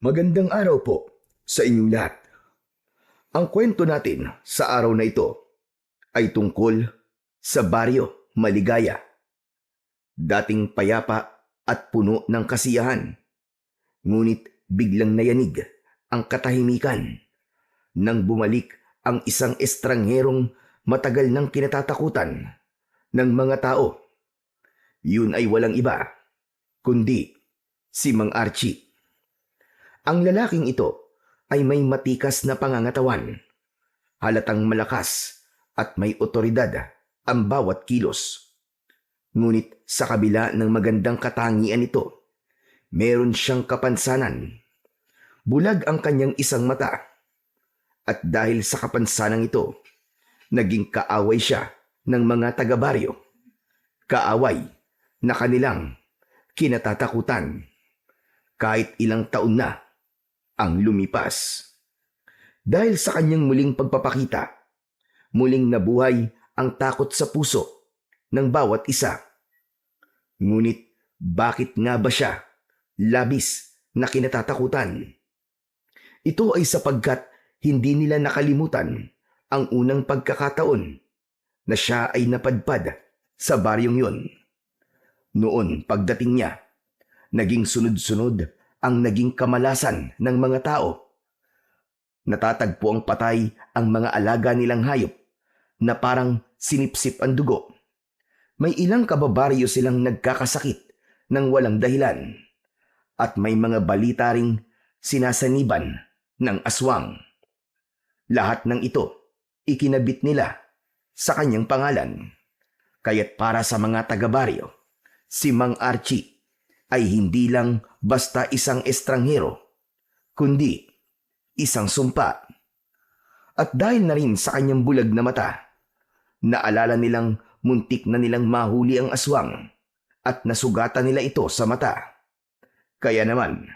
Magandang araw po sa inyong lahat. Ang kwento natin sa araw na ito ay tungkol sa Baryo Maligaya. Dating payapa at puno ng kasiyahan, ngunit biglang nayanig ang katahimikan nang bumalik ang isang estrangherong matagal nang kinatatakutan ng mga tao. Yun ay walang iba kundi si Mang Archie. Ang lalaking ito ay may matikas na pangangatawan, halatang malakas at may otoridad ang bawat kilos. Ngunit sa kabila ng magandang katangian ito, meron siyang kapansanan. Bulag ang kanyang isang mata. At dahil sa kapansanan ito, naging kaaway siya ng mga taga-baryo. Kaaway na kanilang kinatatakutan. Kahit ilang taon na ang lumipas. Dahil sa kanyang muling pagpapakita, muling nabuhay ang takot sa puso ng bawat isa. Ngunit bakit nga ba siya labis na kinatatakutan? Ito ay sapagkat hindi nila nakalimutan ang unang pagkakataon na siya ay napadpad sa baryong yun. Noon pagdating niya, naging sunod-sunod ang naging kamalasan ng mga tao. Natatagpo ang patay ang mga alaga nilang hayop na parang sinipsip ang dugo. May ilang kababaryo silang nagkakasakit ng walang dahilan at may mga balita ring sinasaniban ng aswang. Lahat ng ito ikinabit nila sa kanyang pangalan. Kaya't para sa mga taga-baryo, si Mang Archie ay hindi lang basta isang estranghero, kundi isang sumpa. At dahil na rin sa kanyang bulag na mata, naalala nilang muntik na nilang mahuli ang aswang at nasugatan nila ito sa mata. Kaya naman,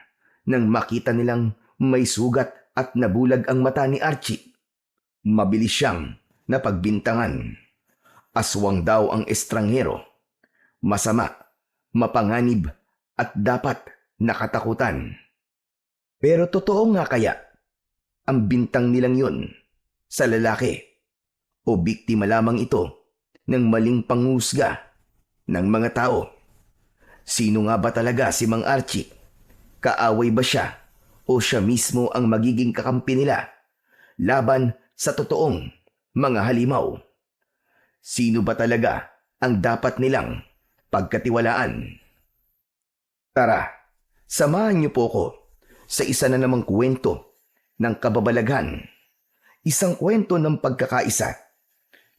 nang makita nilang may sugat at nabulag ang mata ni Archie, mabilis siyang napagbintangan. Aswang daw ang estranghero, masama, mapanganib, at dapat nakatakutan. Pero totoo nga kaya ang bintang nilang yun sa lalaki o biktima lamang ito ng maling panghusga ng mga tao? Sino nga ba talaga si Mang Archie? Kaaway ba siya o siya mismo ang magiging kakampi nila laban sa totoong mga halimaw? Sino ba talaga ang dapat nilang pagkatiwalaan? Tara, samahan niyo po ko sa isa na namang kwento ng kababalaghan. Isang kwento ng pagkakaisa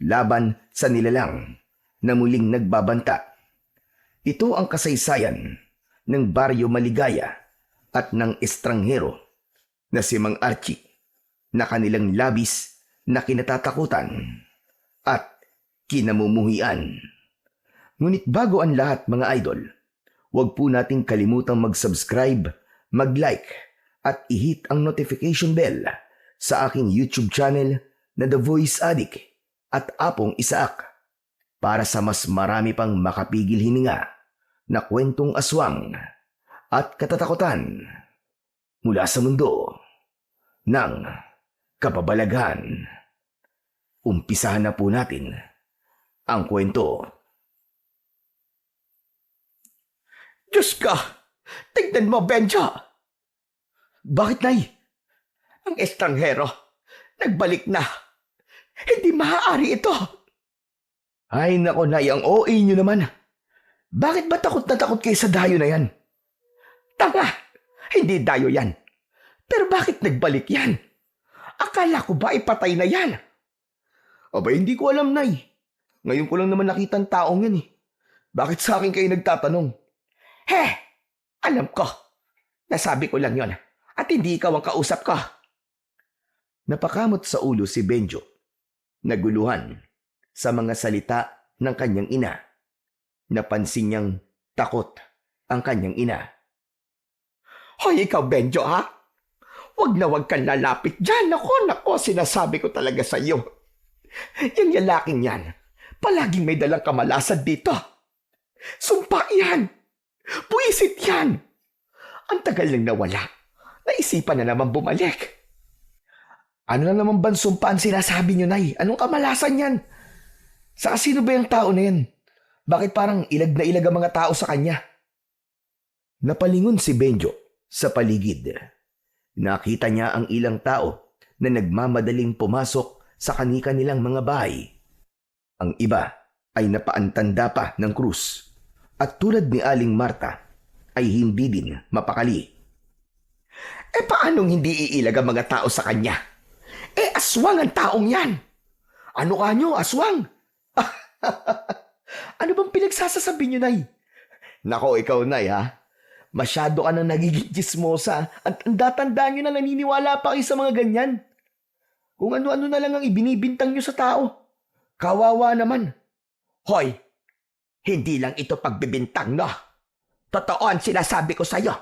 laban sa nilalang na muling nagbabanta. Ito ang kasaysayan ng Baryo Maligaya at ng estranghero na si Mang Archie na kanilang labis na kinatatakutan at kinamumuhian. Ngunit bago ang lahat mga idol, huwag po nating kalimutang mag-subscribe, mag-like, at i-hit ang notification bell sa aking YouTube channel na The Voice Addict at Apong Isaak para sa mas marami pang makapigil hininga na kwentong aswang at katatakutan mula sa mundo ng kababalaghan. Umpisahan na po natin ang kwento. Diyos ka! Tignan mo, Benjo! Bakit, Nay? Ang estranghero, nagbalik na. Hindi maaari ito. Ay nako, Nay, ang OA nyo naman. Bakit ba takot na takot kayo sa dayo na yan? Tanga! Hindi dayo yan. Pero bakit nagbalik yan? Akala ko ba ipatay na yan? Aba, hindi ko alam, Nay. Ngayon ko lang naman nakita ang taong yan eh. Bakit sa akin kayo nagtatanong? Alam ko. Nasabi ko lang yon at hindi ikaw ang kausap ko. Napakamot sa ulo si Benjo. Naguluhan sa mga salita ng kanyang ina. Napansin niyang takot ang kanyang ina. Hoy, ikaw, Benjo, ha? Huwag na huwag kang lalapit dyan. Nako, sinasabi ko talaga sa iyo. Yung lalaking yan, palaging may dalang kamalasan dito. Sumpa yan. Puisit yan. Ang tagal nang nawala naisipan na naman bumalik. Ano na naman bang sumpaan sinasabi niyo, Nay? Anong kamalasan yan? Saka sino ba yung tao na yan? Bakit parang ilag na ilag ang mga tao sa kanya? Napalingon si Benjo sa paligid. Nakita niya ang ilang tao na nagmamadaling pumasok sa kani-kanilang mga bahay. Ang iba ay napaantanda pa ng krus at tulad ni Aling Marta ay hindi din mapakali. Paanong hindi iilag ang mga tao sa kanya? Aswang ang taong yan. Ano ka nyo, aswang? Ano bang pinagsasasabi nyo, Nay? Nako, ikaw, Nay, ha? Masyado ka nang nagiging chismosa at tanda-tanda nyo na naniniwala pa kayo sa mga ganyan. Kung ano-ano na lang ang ibinibintang nyo sa tao. Kawawa naman. Hoy, hindi lang ito pagbibintang, no? Totoo ang sinasabi ko sa'yo.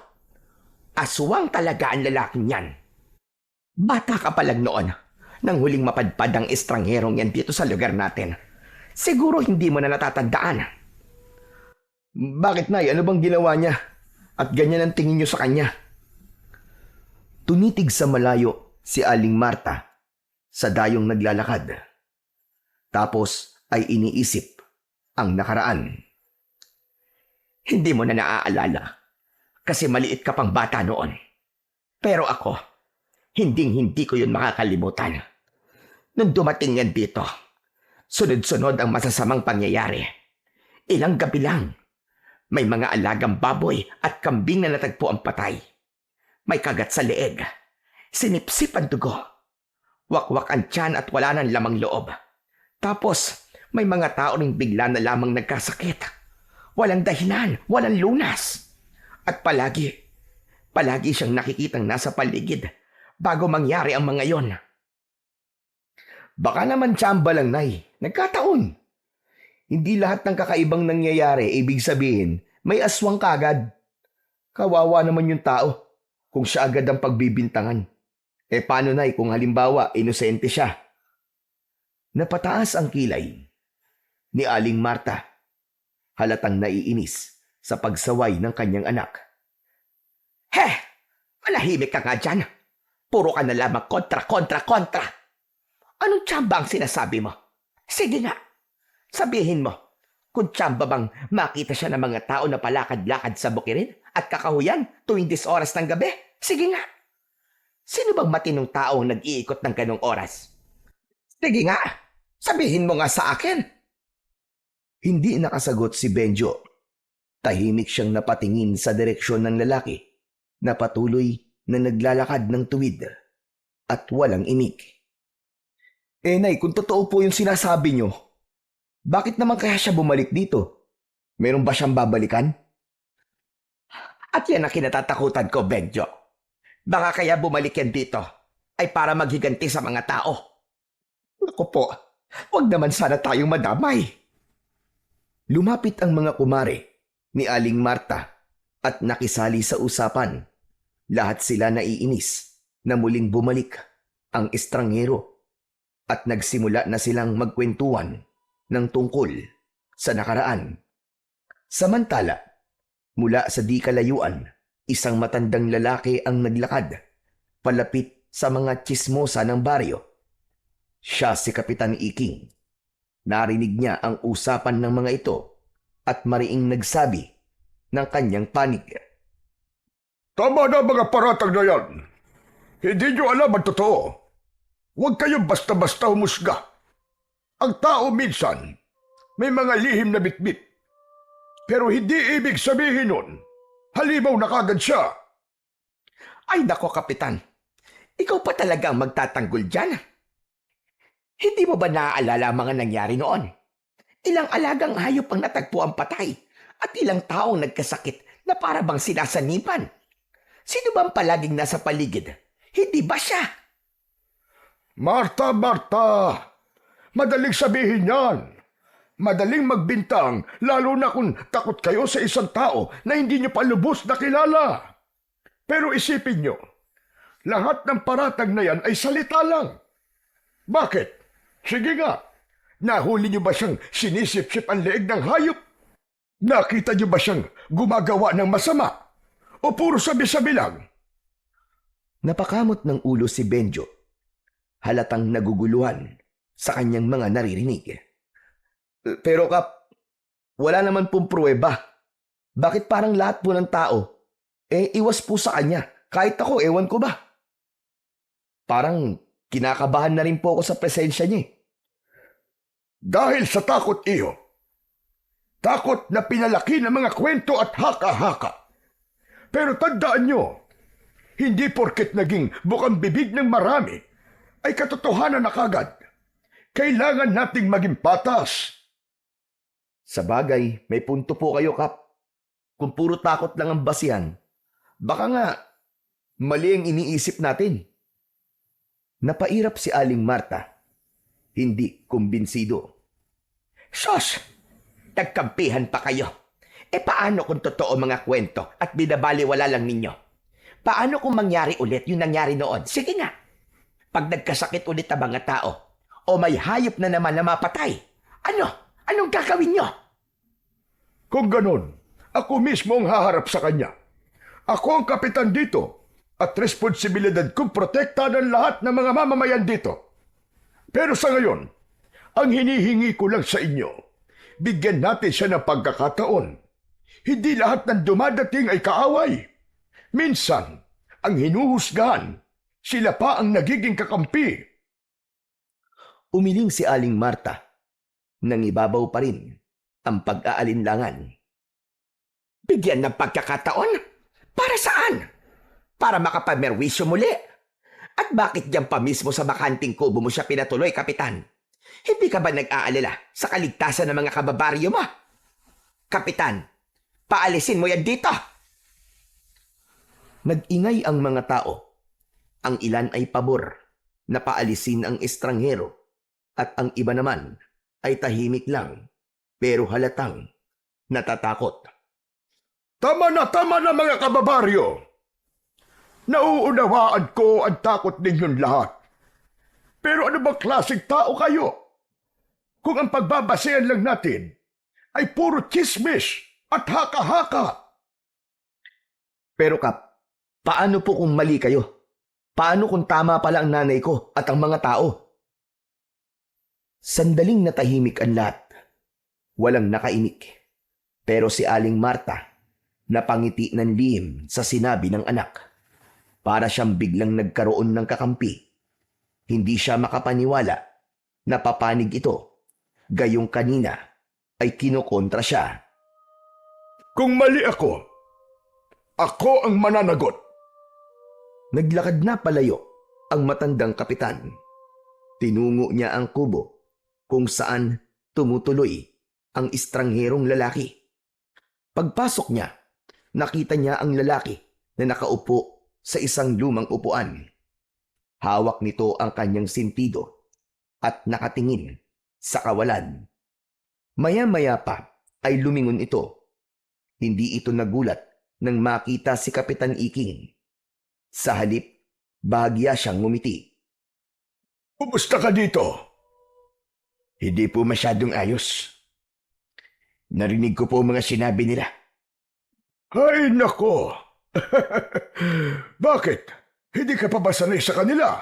Aswang talaga ang lalaking yan. Bata ka pa lang noon nang huling mapadpad ang estrangherong yan dito sa lugar natin. Siguro hindi mo na natatandaan. Bakit, Nay? Ano bang ginawa niya? At ganyan ang tingin niyo sa kanya? Tunitig sa malayo si Aling Marta sa dayong naglalakad. Tapos ay iniisip ang nakaraan. Hindi mo na naaalala kasi maliit ka pang bata noon. Pero ako, hindi ko yun makakalimutan. Nung dumating yan dito, sunod-sunod ang masasamang pangyayari. Ilang gabi lang, may mga alagang baboy at kambing na natagpo ang patay. May kagat sa leeg, sinipsip ang dugo, wakwak ang tiyan at wala nang lamang loob. Tapos, may mga tao ring bigla na lamang nagkasakit. Walang dahilan, walang lunas. At palagi siyang nakikitang nasa paligid bago mangyari ang mga yon. Baka naman tsamba lang, Nay. Nagkataon. Hindi lahat ng kakaibang nangyayari ibig sabihin may aswang kagad. Kawawa naman yung tao kung siya agad ang pagbibintangan. Paano, Nay, kung halimbawa inosente siya? Napataas ang kilay ni Aling Marta. Halatang naiinis sa pagsaway ng kanyang anak. Malahimik ka nga dyan. Puro ka na lamang kontra. Anong tsamba ang sinasabi mo? Sige nga, sabihin mo, kung tsamba bang makita siya ng mga tao na palakad-lakad sa bukirin at kakahuyan tuwing 10 oras ng gabi? Sige nga. Sino bang matinong tao ang nag-iikot ng ganong oras? Sige nga, sabihin mo nga sa akin. Hindi nakasagot si Benjo. Tahimik siyang napatingin sa direksyon ng lalaki na patuloy na naglalakad ng tuwid at walang imik. Nay, kung totoo po yung sinasabi nyo, bakit naman kaya siya bumalik dito? Meron ba siyang babalikan? At yan ang kinatatakutan ko, Benjo. Baka kaya bumalik yan dito ay para maghiganti sa mga tao. Naku po, wag naman sana tayong madamay. Lumapit ang mga kumare ni Aling Marta at nakisali sa usapan. Lahat sila naiinis na muling bumalik ang estranghero at nagsimula na silang magkwentuhan ng tungkol sa nakaraan. Samantala, mula sa di kalayuan, isang matandang lalaki ang naglakad palapit sa mga tsismosa ng baryo. Siya si Kapitan Iking. Narinig niya ang usapan ng mga ito at mariing nagsabi ng kanyang panig. Tama na mga paratang na yan. Hindi nyo alam ang totoo. Huwag kayong basta-basta humusga. Ang tao minsan, may mga lihim na bitbit. Pero hindi ibig sabihin nun, halimaw na kagad siya. Ay nako, Kapitan. Ikaw pa talaga ang magtatanggol dyan. Hindi mo ba naaalala ang mga nangyari noon? Ilang alagang hayop ang natagpo ang patay at ilang taong nagkasakit na para bang sinasanipan. Sino ba ang palaging nasa paligid? Hindi ba siya? Marta, madaling sabihin yan. Madaling magbintang, lalo na kung takot kayo sa isang tao na hindi nyo pa lubos na kilala. Pero isipin nyo, lahat ng paratag na yan ay salita lang. Bakit? Sige nga, nahuli nyo ba siyang sinisip-sip ang leeg ng hayop? Nakita nyo ba siyang gumagawa ng masama? O puro sabi-sabi lang? Napakamot ng ulo si Benjo. Halatang naguguluhan sa kanyang mga naririnig. Pero Kap, wala naman pong pruweba. Bakit parang lahat po ng tao, iwas po sa kanya? Kahit ako, ewan ko ba? Parang kinakabahan na rin po ako sa presensya niya. Dahil sa takot iyo. Takot na pinalaki ng mga kwento at haka-haka. Pero tandaan nyo, hindi porket naging bukang bibig ng marami, ay katotohanan na kagad. Kailangan nating maging patas. Sa bagay, may punto po kayo, Kap. Kung puro takot lang ang basihan, baka nga mali ang iniisip natin. Napairap si Aling Marta. Hindi kumbinsido. Sos! Nagkampihan pa kayo. Paano kung totoo mga kwento at binabaliwala lang ninyo? Paano kung mangyari ulit yung nangyari noon? Sige nga. Pag nagkasakit ulit ang mga tao o may hayop na naman na mapatay, anong gagawin nyo? Kung ganon, ako mismo ang haharap sa kanya. Ako ang kapitan dito at responsibilidad kong protektahan ang lahat ng mga mamamayan dito. Pero sa ngayon, ang hinihingi ko lang sa inyo, bigyan natin siya ng pagkakataon. Hindi lahat ng dumadating ay kaaway. Minsan, ang hinuhusgahan, sila pa ang nagiging kakampi. Umiling si Aling Marta. Nangibabaw pa rin ang pag-aalinlangan. Bigyan ng pagkakataon? Para saan? Para makapamerwisyo muli? At bakit diyan pa mismo sa bakanting kubo mo siya pinatuloy, Kapitan? Hindi ka ba nag-aalala sa kaligtasan ng mga kababaryo mo? Kapitan, paalisin mo yan dito! Nag-ingay ang mga tao. Ang ilan ay pabor na paalisin ang estranghero at ang iba naman ay tahimik lang pero halatang natatakot. Tama na mga kababaryo! Nauunawaan ko ang takot ninyong lahat. Pero ano bang klaseng tao kayo? Kung ang pagbabasehan lang natin ay puro chismis at haka-haka. Pero Kap, paano po kung mali kayo? Paano kung tama pala ang nanay ko at ang mga tao? Sandaling natahimik ang lahat. Walang nakaimik. Pero si Aling Marta napangiti ng lihim sa sinabi ng anak. Para siyang biglang nagkaroon ng kakampi. Hindi siya makapaniwala na papanig ito. Gayong kanina ay kinokontra siya. Kung mali ako ang mananagot. Naglakad na palayo ang matandang kapitan. Tinungo niya ang kubo kung saan tumutuloy ang estrangherong lalaki. Pagpasok niya, nakita niya ang lalaki na nakaupo sa isang lumang upuan. Hawak nito ang kanyang sentido at nakatingin sa kawalan. Maya-maya pa ay lumingon ito. Hindi ito nagulat nang makita si Kapitan Iking. Sa halip, bahagya siyang ngumiti. Kumusta ka dito? Hindi po masyadong ayos. Narinig ko po mga sinabi nila. Ay nako! Bakit? Hindi ka pa ba sanay sa kanila?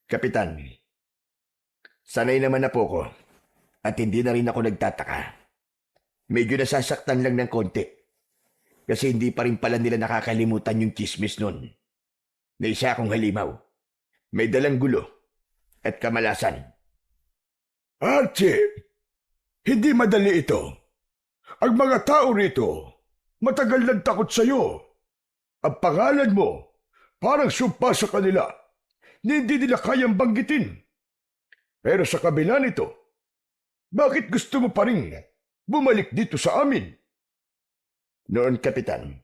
Kapitan, sanay naman na po ko at hindi na rin ako nagtataka. Medyo nasasaktan lang ng konti kasi hindi pa rin pala nila nakakalimutan yung chismis nun. Na isa akong halimaw, may dalang gulo at kamalasan. Archie, hindi madali ito. Ang mga tao rito, matagal nang takot sa'yo. Ang pangalan mo, parang sumpa sa kanila. Hindi nila kayang banggitin. Pero sa kabila nito, bakit gusto mo pa rin bumalik dito sa amin? Noon, Kapitan,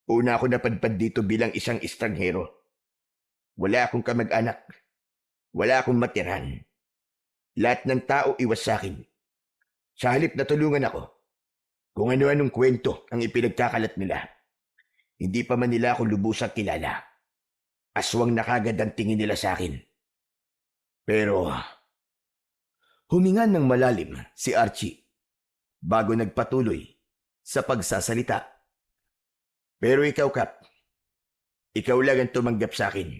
una ako napadpad dito bilang isang estranghero. Wala akong kamag-anak. Wala akong matirhan. Lahat ng tao iwas sa akin. Sa halip na tulungan ako, kung ano-anong kwento ang ipinagkakalat nila. Hindi pa man nila ako lubusang kilala. Aswang na kagad ang tingin nila sa akin. Pero Huminga ng malalim si Archie bago nagpatuloy sa pagsasalita. Pero ikaw, Kap, ikaw lang ang tumanggap sa akin.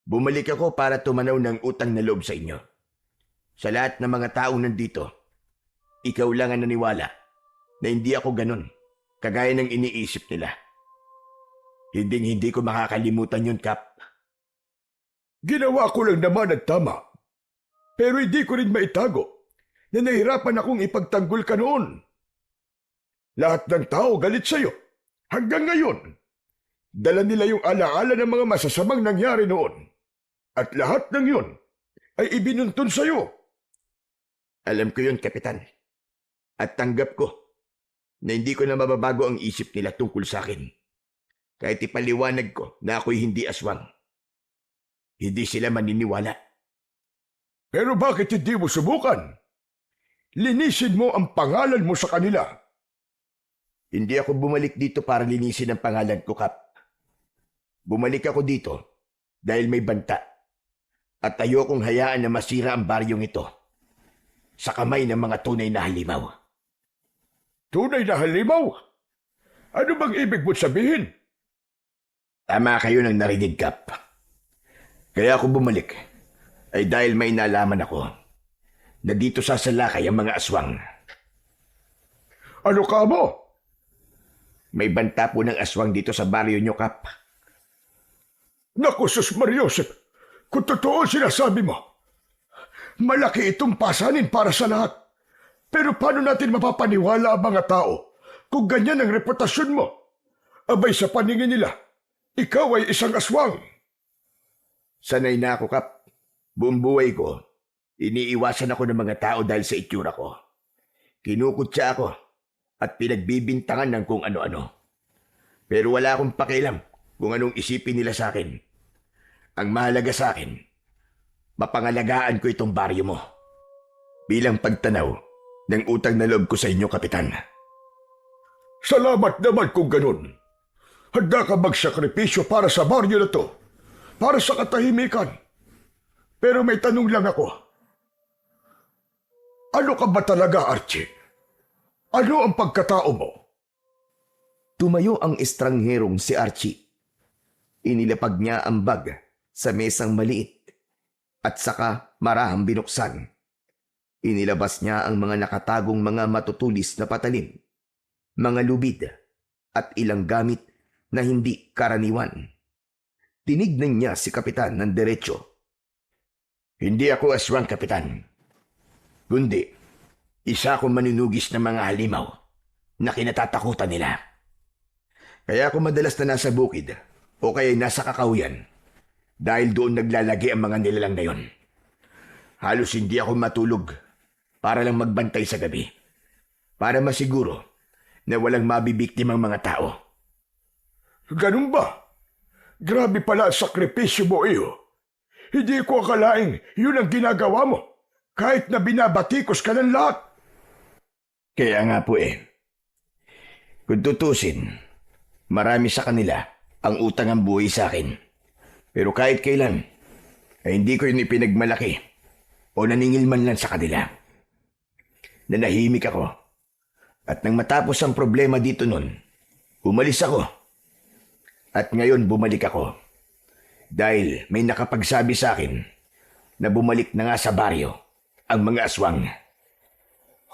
Bumalik ako para tumanaw ng utang na loob sa inyo. Sa lahat ng mga taong nandito, ikaw lang ang naniwala na hindi ako ganun, kagaya ng iniisip nila. Hindi ko makakalimutan yun, Kap. Ginawa ko lang naman ang tama. Pero hindi ko rin maitago na nahirapan akong ipagtanggol ka noon. Lahat ng tao galit sa'yo. Hanggang ngayon, dala nila yung alaala ng mga masasamang nangyari noon. At lahat ng yun ay ibinuntun sa'yo. Alam ko yun, Kapitan. At tanggap ko na hindi ko na mababago ang isip nila tungkol sa akin. Kahit ipaliwanag ko na ako'y hindi aswang. Hindi sila maniniwala. Pero bakit hindi mo subukan? Linisin mo ang pangalan mo sa kanila. Hindi ako bumalik dito para linisin ang pangalan ko, Kap. Bumalik ako dito dahil may banta. At ayokong hayaan na masira ang baryong ito sa kamay ng mga tunay na halimaw. Tunay na halimaw? Ano bang ibig mo sabihin? Tama kayo ng narinig, Kap. Kaya ako bumalik ay dahil may nalaman ako na dito sasalakay ang mga aswang. Ano ka mo? May banta po ng aswang dito sa baryo nyo, Kap. Naku, Sus Mariosep, kung totoo sinasabi mo, malaki itong pasanin para sa lahat. Pero paano natin mapapaniwala ang mga tao kung ganyan ang reputasyon mo? Abay sa paningin nila, ikaw ay isang aswang. Sanay na ako, Kap. Buong buhay ko, iniiwasan ako ng mga tao dahil sa itsura ko. Kinukutsa ako at pinagbibintangan ng kung ano-ano. Pero wala akong pakialam kung anong isipin nila sa akin. Ang mahalaga sa akin, mapangalagaan ko itong baryo mo. Bilang pagtanaw ng utang na loob ko sa inyo, Kapitan. Salamat naman kung ganun. Handa ka magsakripisyo para sa baryo na to, para sa katahimikan. Pero may tanong lang ako. Ano ka ba talaga, Archie? Ano ang pagkatao mo? Tumayo ang estrangherong si Archie. Inilapag niya ang bag sa mesang maliit at saka marahang binuksan. Inilabas niya ang mga nakatagong mga matutulis na patalim, mga lubid at ilang gamit na hindi karaniwan. Tinignan niya si Kapitan ng derecho. Hindi ako aswang, Kapitan. Kundi, isa akong manunugis ng mga halimaw na kinatatakutan nila. Kaya ako madalas na nasa bukid o kaya nasa kakahuyan dahil doon naglalagi ang mga nilalang na yon. Halos hindi ako matulog para lang magbantay sa gabi. Para masiguro na walang mabibiktimang mga tao. Ganun ba? Grabe pala ang sakripisyo mo iyo. Hindi ko akalaing yun ang ginagawa mo, kahit na binabatikos ka ng lahat. Kaya nga po Kung tutusin, marami sa kanila ang utang ang buhay sa akin. Pero kahit kailan, ay hindi ko yun ipinagmalaki o naningil man lang sa kanila. Nanahimik ako. At nang matapos ang problema dito nun, umalis ako. At ngayon bumalik ako. Dahil may nakapagsabi sa akin na bumalik na nga sa baryo ang mga aswang.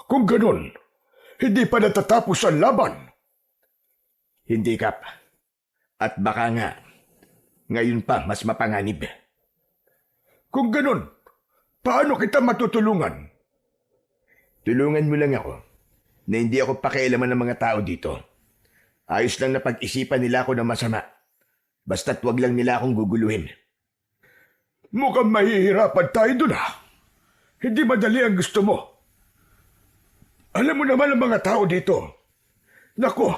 Kung ganun, hindi pa natatapos ang laban. Hindi, Kap. At baka nga, ngayon pa mas mapanganib. Kung ganun, paano kita matutulungan? Tulungan mo lang ako na hindi ako pakialaman ng mga tao dito. Ayos lang na pag-isipan nila ako ng masama. Basta't wag lang nila akong guguluhin. Mukhang mahihirapan tayo dun Hindi madali ang gusto mo. Alam mo naman ang mga tao dito. Nako,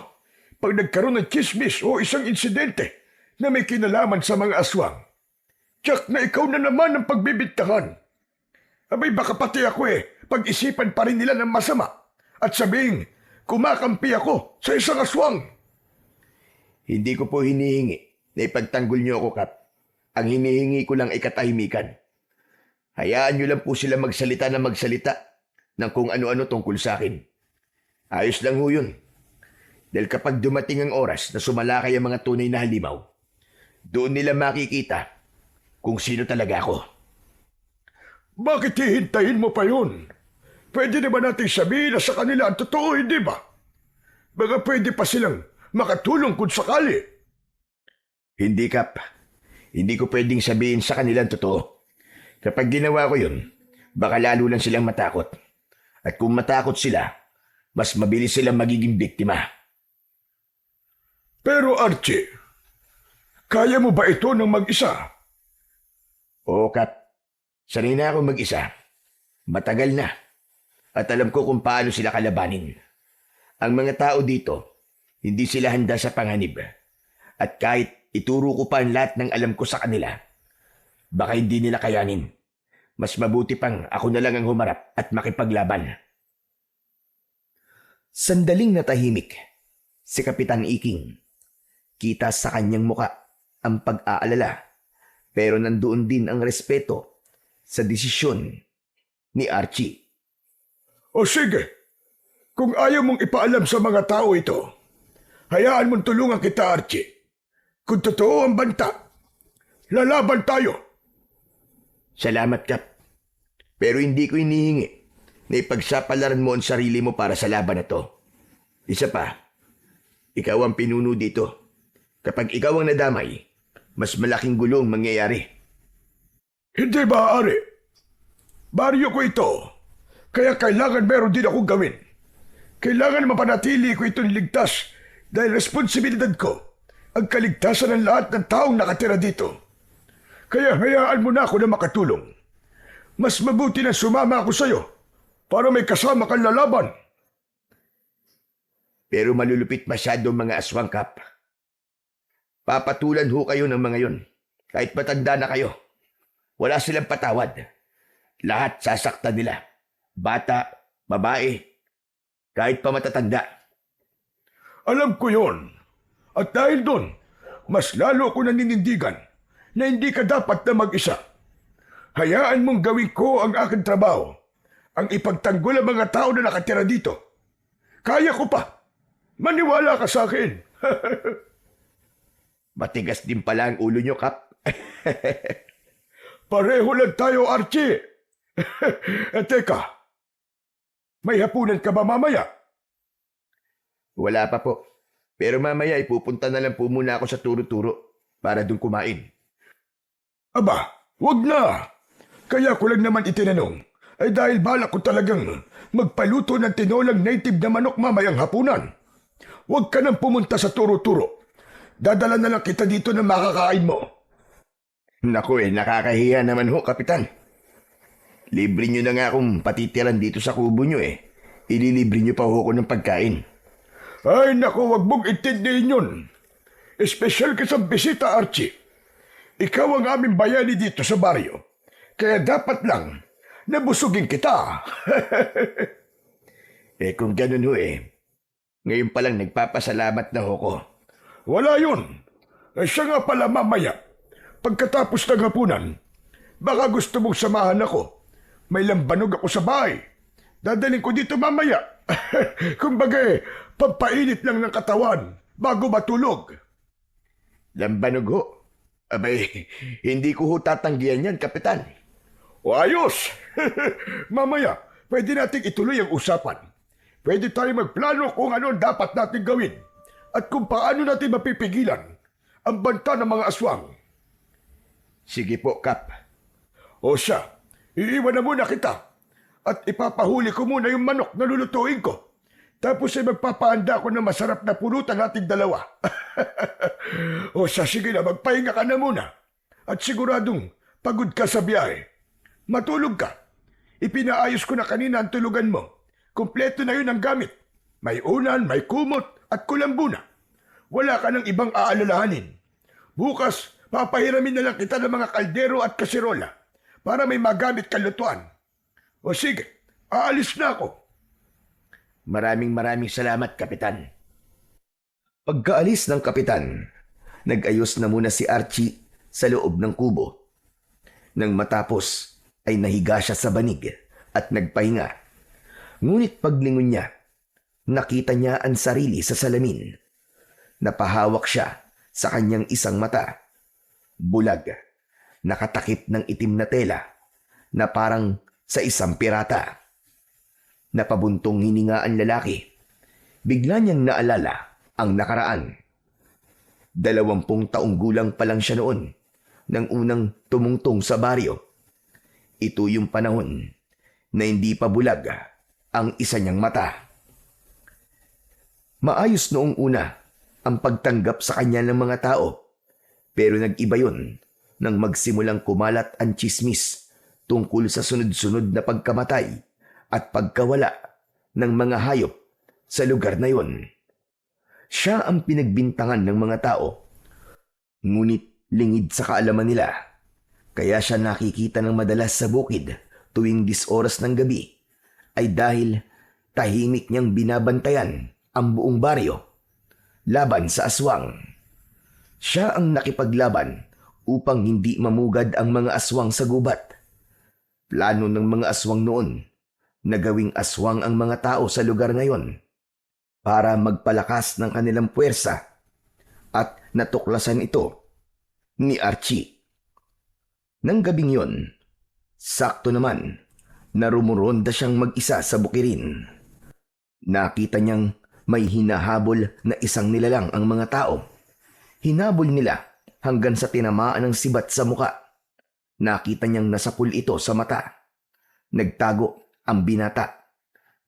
pag nagkaroon ng chismis o isang insidente na may kinalaman sa mga aswang, tiyak na ikaw na naman ang pagbibintangan. Abay baka pati ako pag-isipan pa rin nila ng masama at sabihin, kumakampi ako sa isang aswang. Hindi ko po hinihingi na ipagtanggol niyo ako, Kap. Ang hinihingi ko lang ay katahimikan. Hayaan niyo lang po sila magsalita ng kung ano-ano tungkol sa akin. Ayos lang ho yun. Dahil kapag dumating ang oras na sumalakay ang mga tunay na halimaw, Doon nila makikita kung sino talaga ako. Bakit hihintayin mo pa yun? Pwede naman natin sabihin na sa kanila ang totoo, hindi ba? Baka pwede pa silang makatulong kung sakali. Hindi, Kap. Hindi ko pwedeng sabihin sa kanilang totoo. Kapag ginawa ko yun, baka lalo lang silang matakot. At kung matakot sila, mas mabilis silang magiging biktima. Pero Archie, kaya mo ba ito ng mag-isa? Oo, Kap. Sanay na ako mag-isa. Matagal na. At alam ko kung paano sila kalabanin. Ang mga tao dito, hindi sila handa sa panganib. At kahit ituro ko pa ang lahat ng alam ko sa kanila, baka hindi nila kayanin. Mas mabuti pang ako na lang ang humarap at makipaglaban. Sandaling natahimik si Kapitan Iking. Kita sa kanyang muka ang pag-aalala, pero nandoon din ang respeto sa desisyon ni Archie. O sige, kung ayaw mong ipaalam sa mga tao ito, hayaan mong tulungan kita, Archie. Kung totoo ang banta, lalaban tayo. Salamat, Kap. Pero hindi ko inihingi na ipagsapalaran mo ang sarili mo para sa laban na to. Isa pa, ikaw ang pinuno dito. Kapag ikaw ang nadamay, mas malaking gulong mangyayari. Hindi ba, Ari? Baryo ko ito, kaya kailangan meron din akong gawin. Kailangan mapanatili ko itong ligtas dahil responsibilidad ko ang kaligtasan ng lahat ng taong nakatira dito. Kaya hayaan mo na ako na makatulong. Mas mabuti na sumama ako sa'yo para may kasama kang lalaban. Pero malulupit masyado ang mga aswang, Kap. Papatulan ho kayo ng mga yon. Kahit matanda na kayo. Wala silang patawad. Lahat sasaktan nila. Bata, babae, kahit pa matatanda. Alam ko yon. At dahil doon, mas lalo ko naninindigan na hindi ka dapat na mag-isa. Hayaan mong gawin ko ang aking trabaho, ang ipagtanggol ang mga tao na nakatira dito. Kaya ko pa. Maniwala ka sa akin. Matigas din pala ang ulo nyo, Kap. Pareho lang tayo, Archie. Teka, may hapunan ka ba mamaya? Wala pa po. Pero mamaya ipupunta na lang po muna ako sa turo-turo para doon kumain. Aba, wag na. Kaya ko lang naman itinanong. Ay dahil balak ko talagang magpaluto ng tinolang native na manok mamayang hapunan. Huwag ka nang pumunta sa turo-turo. Dadala na lang kita dito na makakain mo. Naku nakakahiya naman ho, Kapitan. Libre nyo na nga akong patitiran dito sa kubo nyo eh. Ililibre nyo pa ho ko ng pagkain. Ay naku, wag mong intindihin yun. Espesyal ka sa bisita, Archie. Ikaw ang aming bayani dito sa baryo. Kaya dapat lang nabusugin kita. Kung ganun ho ngayon palang nagpapasalamat na ho ko. Wala yun. Siya nga pala mamaya. Pagkatapos ng hapunan, baka gusto mong samahan ako. May lambanog ako sa bahay. Dadaling ko dito mamaya. Kumbaga pampainit lang ng katawan bago matulog. Lambanog ho? Abay, hindi ko ho tatanggihan yan, Kapitan. O ayos! Mamaya, pwede nating ituloy ang usapan. Pwede tayo magplano kung ano ang dapat natin gawin at kung paano natin mapipigilan ang banta ng mga aswang. Sige po, Kap. O siya, iiwan na muna kita at ipapahuli ko muna yung manok na lulutuin ko. Tapos ay magpapaanda ko ng masarap na pulutan nating dalawa. O siya, sige na, magpahinga ka na muna. At siguradong pagod ka sa biyahe. Matulog ka. Ipinaayos ko na kanina ang tulugan mo. Kompleto na yun ang gamit. May unan, may kumot, at kulambo na. Wala ka ng ibang aalalahanin. Bukas, papahiramin na lang kita ng mga kaldero at kasirola para may magamit kang lutuan. O sige, aalis na ako. Maraming salamat, Kapitan. Pagkaalis ng kapitan, nag-ayos na muna si Archie sa loob ng kubo. Nang matapos ay nahiga siya sa banig at nagpahinga. Ngunit paglingon niya, nakita niya ang sarili sa salamin. Napahawak siya sa kanyang isang mata bulag, nakatakip ng itim na tela na parang sa isang pirata. Napabuntong hininga ang lalaki. Bigla niyang naalala ang nakaraan. 20 taong gulang pa lang siya noon nang unang tumungtong sa baryo. Ito yung panahon na hindi pa bulag ang isa niyang mata. Maayos noong una ang pagtanggap sa kanya ng mga tao, pero nag-iba yun nang magsimulang kumalat ang tsismis tungkol sa sunod-sunod na pagkamatay at pagkawala ng mga hayop sa lugar na yon. Siya ang pinagbintangan ng mga tao, ngunit lingid sa kaalaman nila, kaya siya nakikita ng madalas sa bukid tuwing 10 oras ng gabi ay dahil tahimik niyang binabantayan ang buong baryo laban sa aswang. Siya ang nakipaglaban upang hindi mamugad ang mga aswang sa gubat. Plano ng mga aswang noon na gawing aswang ang mga tao sa lugar ngayon para magpalakas ng kanilang puwersa, at natuklasan ito ni Archie. Nang gabing yon, sakto naman na rumuronda siyang mag-isa sa bukirin. Nakita niyang may hinahabol na isang nilalang ang mga tao. Hinabol nila hanggang sa tinamaan ng sibat sa muka. Nakita niyang nasapul ito sa mata. Nagtago ang binata.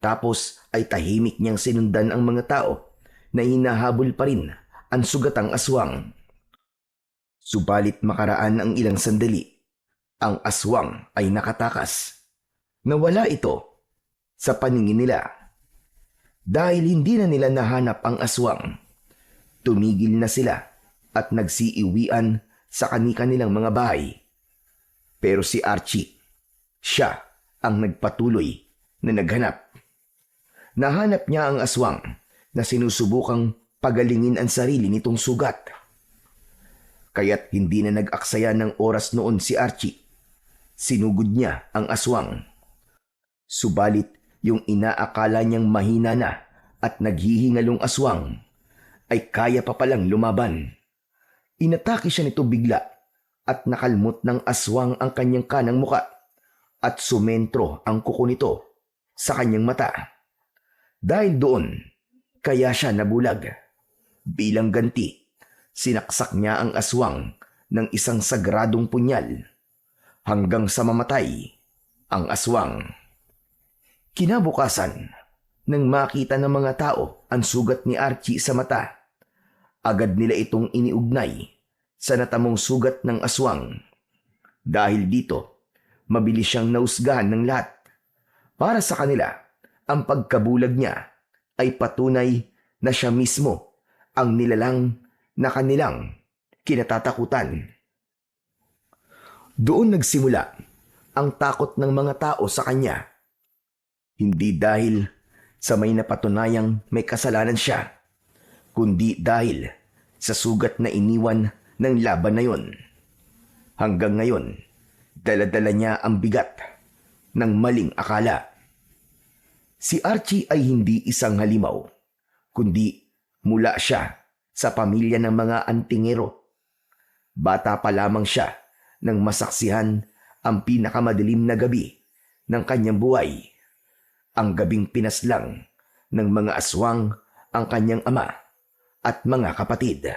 Tapos ay tahimik niyang sinundan ang mga tao na hinahabol pa rin ang sugatang aswang. Subalit makaraan ang ilang sandali, ang aswang ay nakatakas. Nawala ito sa paningin nila. Dahil hindi na nila nahanap ang aswang, tumigil na sila at nagsiiwian sa kani-kanilang mga bahay. Pero si Archie, siya ang nagpatuloy na naghanap. Nahanap niya ang aswang na sinusubukang pagalingin ang sarili nitong sugat. Kaya't hindi na nag-aksaya ng oras noon si Archie. Sinugod niya ang aswang. Subalit yung inaakala niyang mahina na at naghihingalong aswang ay kaya pa palang lumaban. Inatake siya nito bigla at nakalmot ng aswang ang kanyang kanang muka at sumentro ang kuko nito sa kanyang mata. Dahil doon, kaya siya nabulag. Bilang ganti, sinaksak niya ang aswang ng isang sagradong punyal hanggang sa mamatay ang aswang. Kinabukasan, nang makita ng mga tao ang sugat ni Archie sa mata, agad nila itong iniugnay sa natamong sugat ng aswang. Dahil dito, mabilis siyang nausgahan ng lahat. Para sa kanila, ang pagkabulag niya ay patunay na siya mismo ang nilalang na kanilang kinatatakutan. Doon nagsimula ang takot ng mga tao sa kanya. Hindi dahil sa may napatunayang may kasalanan siya, kundi dahil sa sugat na iniwan ng laban na yon. Hanggang ngayon, dala-dala niya ang bigat ng maling akala. Si Archie ay hindi isang halimaw, kundi mula siya sa pamilya ng mga antingero. Bata pa lamang siya nang masaksihan ang pinakamadilim na gabi ng kanyang buhay. Ang gabing pinaslang ng mga aswang ang kanyang ama at mga kapatid.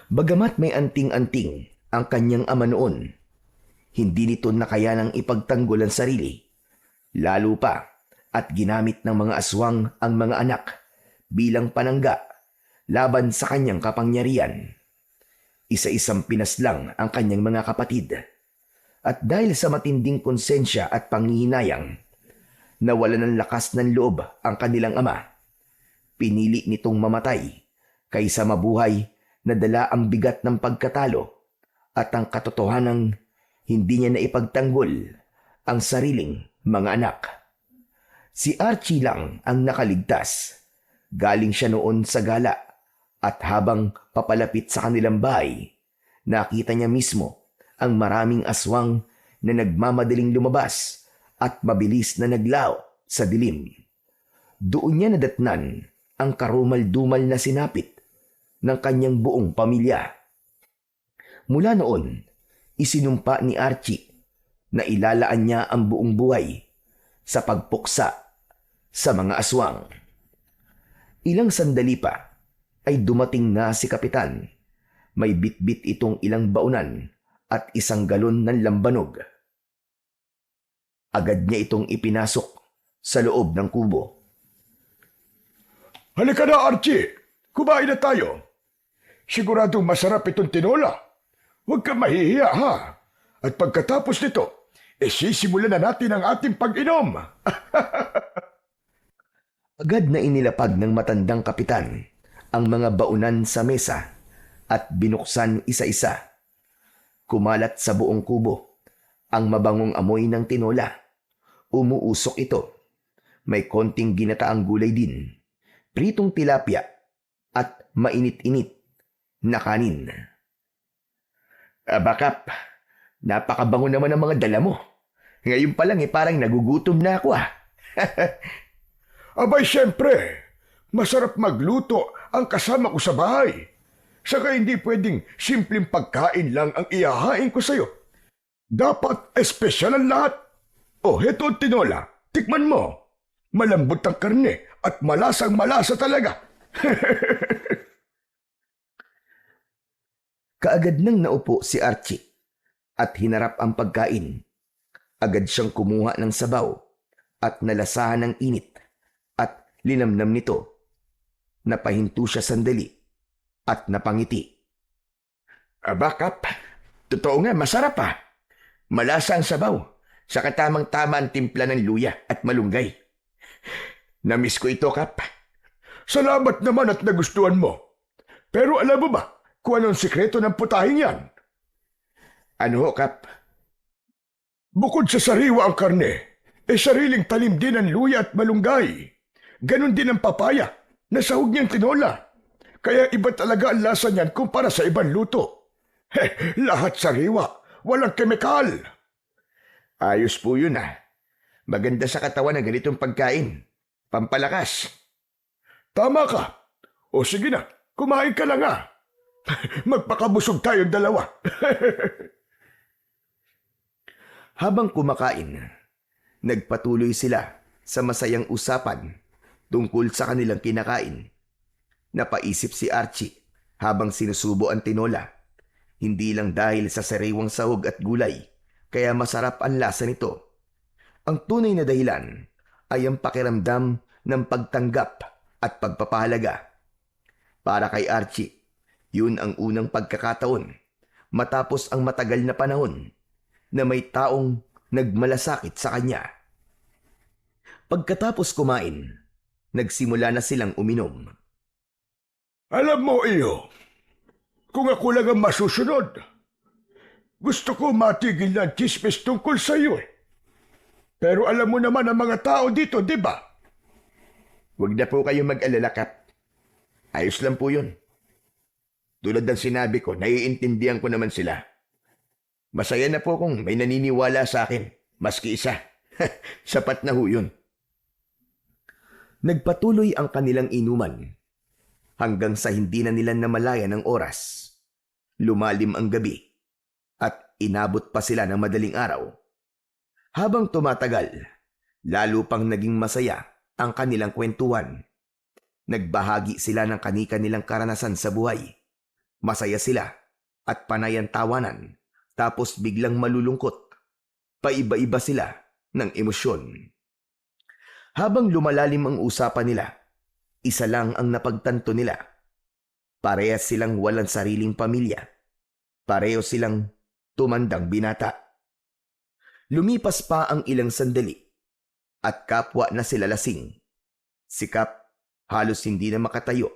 Bagamat may anting-anting ang kanyang ama noon, hindi nito nakayanang ipagtanggol ang sarili. Lalo pa at ginamit ng mga aswang ang mga anak bilang panangga laban sa kanyang kapangyarihan. Isa-isang pinaslang ang kanyang mga kapatid. At dahil sa matinding konsensya at panghihinayang, nawala ng lakas ng loob ang kanilang ama. Pinili nitong mamatay kaysa mabuhay na dala ang bigat ng pagkatalo at ang katotohanang hindi niya naipagtanggol ang sariling mga anak. Si Archie lang ang nakaligtas. Galing siya noon sa gala at habang papalapit sa kanilang bahay, nakita niya mismo ang maraming aswang na nagmamadaling lumabas at mabilis na naglaw sa dilim. Doon niya nadatnan ang karumal-dumal na sinapit ng kanyang buong pamilya. Mula noon, isinumpa ni Archie na ilalaan niya ang buong buhay sa pagpuksa sa mga aswang. Ilang sandali pa ay dumating na si Kapitan. May bitbit itong ilang baunan at isang galon ng lambanog. Agad niya itong ipinasok sa loob ng kubo. Halika na, Archie. Kumain na tayo. Siguradong masarap itong tinola. Huwag kang mahihiya, ha? At pagkatapos nito, sisimulan na natin ang ating pag-inom. Agad na inilapag ng matandang kapitan ang mga baunan sa mesa at binuksan isa-isa. Kumalat sa buong kubo ang mabangong amoy ng tinola. Umuusok ito. May konting ginataang gulay din, pritong tilapia at mainit-init na kanin. Bakap, napakabango naman ang mga dala mo. Ngayon pa lang parang nagugutom na ako Abay, syempre. Masarap magluto ang kasama ko sa bahay. Saka hindi pwedeng simpleng pagkain lang ang ihahain ko sa'yo. Dapat espesyal ang lahat. Oh, heto ang tinola. Tikman mo. Malambot ang karne at malasang malasa talaga. Kaagad nang naupo si Archie at hinarap ang pagkain. Agad siyang kumuha ng sabaw at nalasahan ng init at linamnam nito. Napahinto siya sandali at napangiti. Bakap, totoo nga, masarap Malasa ang sabaw, saka tamang-tama ang timpla ng luya at malunggay. Namiss ko ito, Kap. Salamat naman at nagustuhan mo. Pero alam mo ba kung anong sikreto ng putahing yan? Ano ho, Kap? Bukod sa sariwa ang karne, sariling talim din ang luya at malunggay. Ganon din ang papaya na sahog niyang tinola. Kaya iba talaga ang lasa niyan kumpara sa ibang luto. Lahat sariwa, walang kemikal. Ayos po yun Maganda sa katawan ng ganitong pagkain. Pampalakas. Tama ka. O sige na, kumain ka lang Magpakabusog tayong dalawa. Habang kumakain, nagpatuloy sila sa masayang usapan tungkol sa kanilang kinakain. Napaisip si Archie habang sinusubo ang tinola. Hindi lang dahil sa sariwang sahog at gulay, kaya masarap ang lasa nito. Ang tunay na dahilan ay ang pakiramdam ng pagtanggap at pagpapahalaga. Para kay Archie, yun ang unang pagkakataon matapos ang matagal na panahon na may taong nagmalasakit sa kanya. Pagkatapos kumain, nagsimula na silang uminom. Alam mo, iyo, kung ako lang ang masusunod, gusto ko matigil ng chismis tungkol sa iyo. Pero alam mo naman ang mga tao dito, di ba? Huwag na po kayong mag-alala, Kap. Ayos lang po yun. Tulad ng sinabi ko, naiintindihan ko naman sila. Masaya na po kung may naniniwala sa akin, maski isa. Sapat na ho yun. Nagpatuloy ang kanilang inuman hanggang sa hindi na nila namalayan ang oras. Lumalim ang gabi at inabot pa sila ng madaling araw. Habang tumatagal, lalo pang naging masaya ang kanilang kwentuhan. Nagbahagi sila ng kani-kanilang karanasan sa buhay. Masaya sila at panay ang tawanan, tapos biglang malulungkot. Paiba-iba sila ng emosyon. Habang lumalalim ang usapan nila, isa lang ang napagtanto nila. Parehas silang walang sariling pamilya. Pareho silang tumandang binata. Lumipas pa ang ilang sandali at kapwa na sila lasing. Si Kap halos hindi na makatayo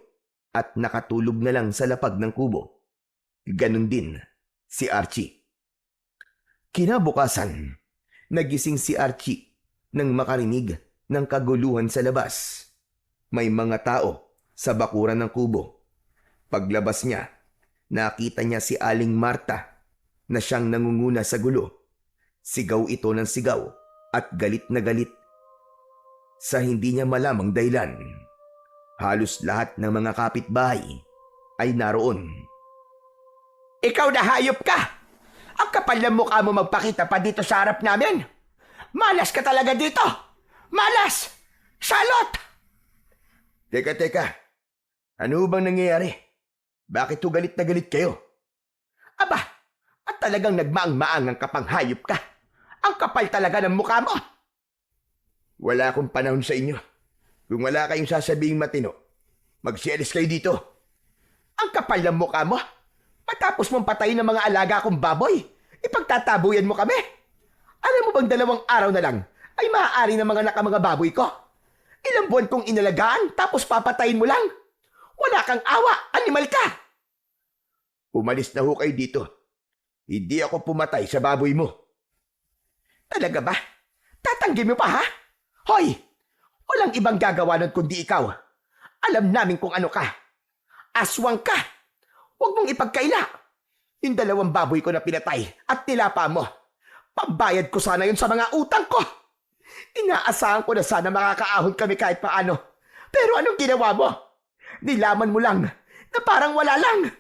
at nakatulog na lang sa lapag ng kubo. Ganon din si Archie. Kinabukasan, nagising si Archie nang makarinig ng kaguluhan sa labas. May mga tao sa bakuran ng kubo. Paglabas niya, nakita niya si Aling Marta na siyang nangunguna sa gulo. Sigaw ito ng sigaw at galit na galit sa hindi niya malamang dahilan. Halos lahat ng mga kapitbahay ay naroon. Ikaw na hayop ka! Ang kapal ng mukha mo magpakita pa dito sa harap namin! Malas ka talaga dito! Malas! Salot! Teka. Ano bang nangyayari? Bakit ho galit na galit kayo? Aba, at talagang nagmaang-maangang kapang hayop ka! Ang kapal talaga ng mukha mo! Wala akong panahon sa inyo. Kung wala kayong sasabing matino, magsialis kayo dito. Ang kapal ng mukha mo! Matapos mong patayin ng mga alaga kong baboy, ipagtatabuyan mo kami! Alam mo bang 2 araw na lang ay maaari ng mga baboy ko? Ilang buwan kong inalagaan tapos papatayin mo lang? Wala kang awa, animal ka! Umalis na ho kayo dito. Hindi ako pumatay sa baboy mo. Talaga ba? Tatanggi mo pa ha? Hoy! Walang ibang gagawa nun kundi ikaw. Alam namin kung ano ka. Aswang ka! Huwag mong ipagkaila. Yung 2 baboy ko na pinatay at nilapa mo. Pambayad ko sana yun sa mga utang ko. Inaasahan ko na sana makakaahon kami kahit paano. Pero anong ginawa mo? Nilaman mo lang na parang wala lang.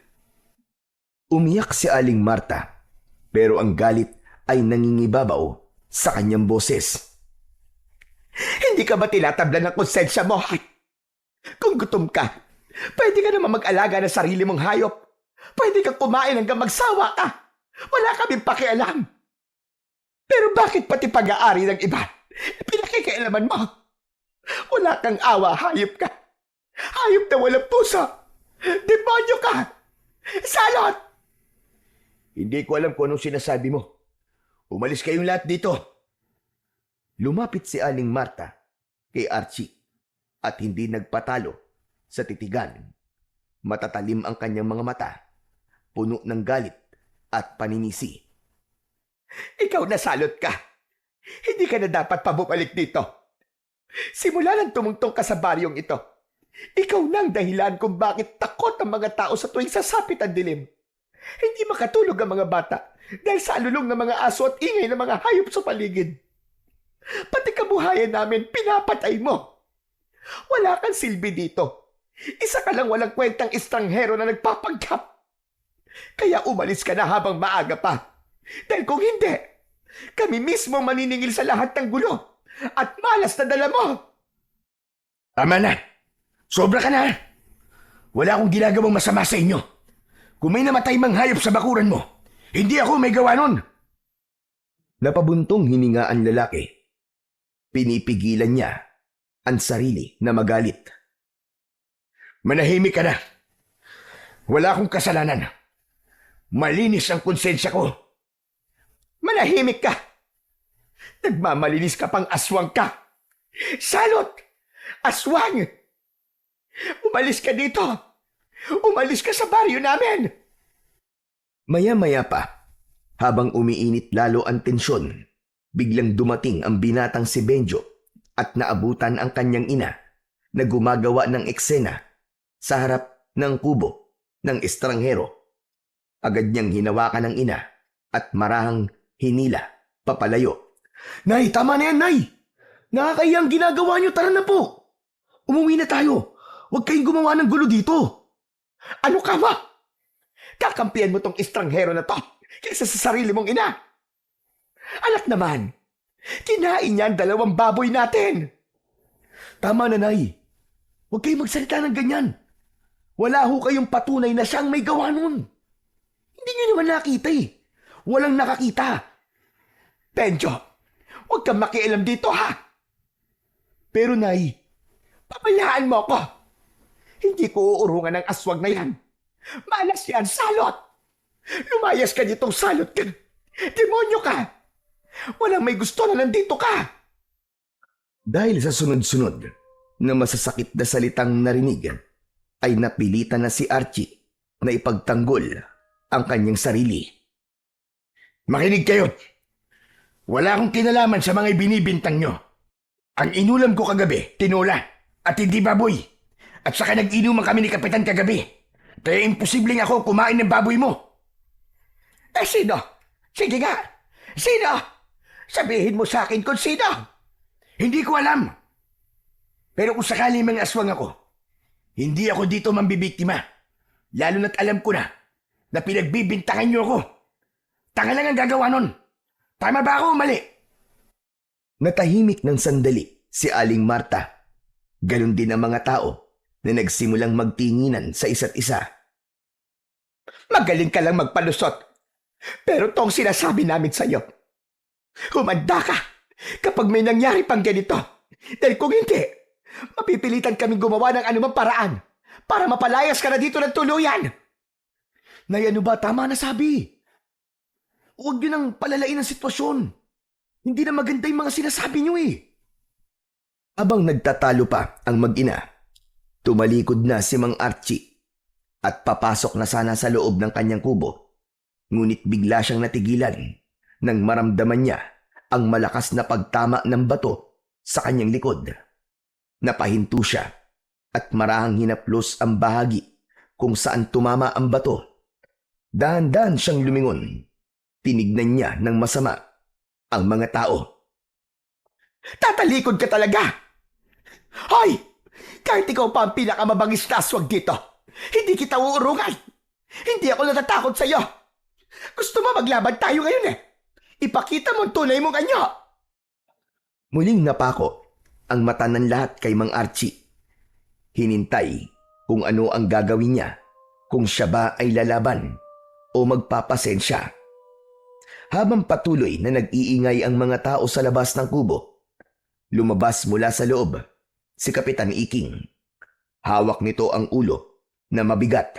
Umiyak si Aling Marta, pero ang galit ay nangingibabaw sa kanyang boses. Hindi ka ba tinatablan ng konsensya mo? Kung gutom ka, pwede ka naman mag-alaga ng sarili mong hayop. Pwede kang kumain hanggang magsawa ka. Wala kaming pakialam. Pero bakit pati pag-aari ng iba, pinakikialaman mo? Wala kang awa, hayop ka. Hayop na walang puso. Demonyo ka. Salot! Hindi ko alam kung anong sinasabi mo. Umalis kayong lahat dito. Lumapit si Aling Marta kay Archie at hindi nagpatalo sa titigan. Matatalim ang kanyang mga mata, puno ng galit at paninisi. Ikaw na salot ka. Hindi ka na dapat pabumalik dito. Simula nang tumungtong ka sa baryong ito, ikaw na ang dahilan kung bakit takot ang mga tao sa tuwing sasapit ang dilim. Hindi makatulog ang mga bata dahil sa alulong ng mga aso at ingay ng mga hayop sa paligid. Pati kabuhayan namin pinapatay mo. Wala kang silbi dito. Isa ka lang walang kwentang estranghero na nagpapanggap. Kaya umalis ka na habang maaga pa. Dahil kung hindi, kami mismo maniningil sa lahat ng gulo at malas na dala mo. Tama na. Sobra ka na. Wala akong ginagawang masama sa inyo. Kung may namatay mang hayop sa bakuran mo, hindi ako may gawa nun. Napabuntong hininga ang lalaki. Pinipigilan niya ang sarili na magalit. Manahimik ka na. Wala akong kasalanan. Malinis ang konsensya ko. Manahimik ka. Nagmamalinis ka pang aswang ka. Salot! Aswang! Umalis ka dito. Umalis ka sa baryo namin. Maya-maya pa, habang umiinit lalo ang tensyon, biglang dumating ang binatang si Benjo at naabutan ang kanyang ina na gumagawa ng eksena sa harap ng kubo ng estranghero. Agad niyang hinawakan ng ina at marahang hinila papalayo. Nay, tama na yan, Nay! Nakakayang ginagawa niyo, tara na po! Umuwi na tayo! Huwag kayong gumawa ng gulo dito! Ano ka ba? Kakampihan mo tong estranghero na to kaysa sa sarili mong ina. Anak naman, kinain niya ang 2 baboy natin. Tama na, Nay. Huwag kayong magsalita ng ganyan. Wala ho kayong patunay na siyang may gawa nun. Hindi niyo naman nakita eh. Walang nakakita. Benjo, huwag kang makialam dito ha. Pero, Nay, Pabayaan mo ako. Hindi ko uurungan ng aswang na yan. Malas yan, salot. Lumayas ka ditong salot ka. Demonyo ka. Walang may gusto na nandito ka. Dahil sa sunod-sunod na masasakit na salitang narinig, ay napilitan na si Archie na ipagtanggol ang kanyang sarili. Makinig kayo. Wala akong kinalaman sa mga ibinibintang nyo. Ang inulam ko kagabi, tinola, at hindi baboy. At saka nag-inuman kami ni Kapitan kagabi. Kaya imposibleng ako kumain ng baboy mo. Eh sino? Sige nga. Sino? Sabihin mo sa akin kung sino. Hindi ko alam. Pero kung sakali mga aswang ako, hindi ako dito mambibiktima. Lalo na't alam ko na na pinagbibintangan niyo ako. Tanga lang ang gagawa nun. Tama ba ako o mali? Natahimik ng sandali si Aling Marta. Ganon din ang mga tao na nagsimulang magtinginan sa isa't isa. Magaling ka lang magpalusot. Pero tong sinasabi namin sa'yo, humanda ka kapag may nangyari pang ganito. Dahil kung hindi, mapipilitan kaming gumawa ng anumang paraan para mapalayas ka na dito ng tuluyan. Nay, ano ba? Tama na sabi. Huwag niyo nang palalain ang sitwasyon. Hindi na maganda yung mga sinasabi niyo eh. Abang nagtatalo pa ang mag-ina, tumalikod na si Mang Archie at papasok na sana sa loob ng kanyang kubo. Ngunit bigla siyang natigilan nang maramdaman niya ang malakas na pagtama ng bato sa kanyang likod. Napahinto siya at marahang hinaplos ang bahagi kung saan tumama ang bato. Dahan-dahan siyang lumingon. Tinignan niya ng masama ang mga tao. Tatalikod ka talaga! Hoy! Kahit ikaw pa ang pinakamabangis na aswag dito, hindi kita uurungan! Hindi ako natatakot sa'yo! Gusto mo maglaban tayo ngayon eh! Ipakita mo ang tunay mong anyo! Muling napako ang mata ng lahat kay Mang Archie. Hinintay kung ano ang gagawin niya, kung siya ba ay lalaban o magpapasensya. Habang patuloy na nag-iingay ang mga tao sa labas ng kubo, lumabas mula sa loob si Kapitan Iking. Hawak nito ang ulo na mabigat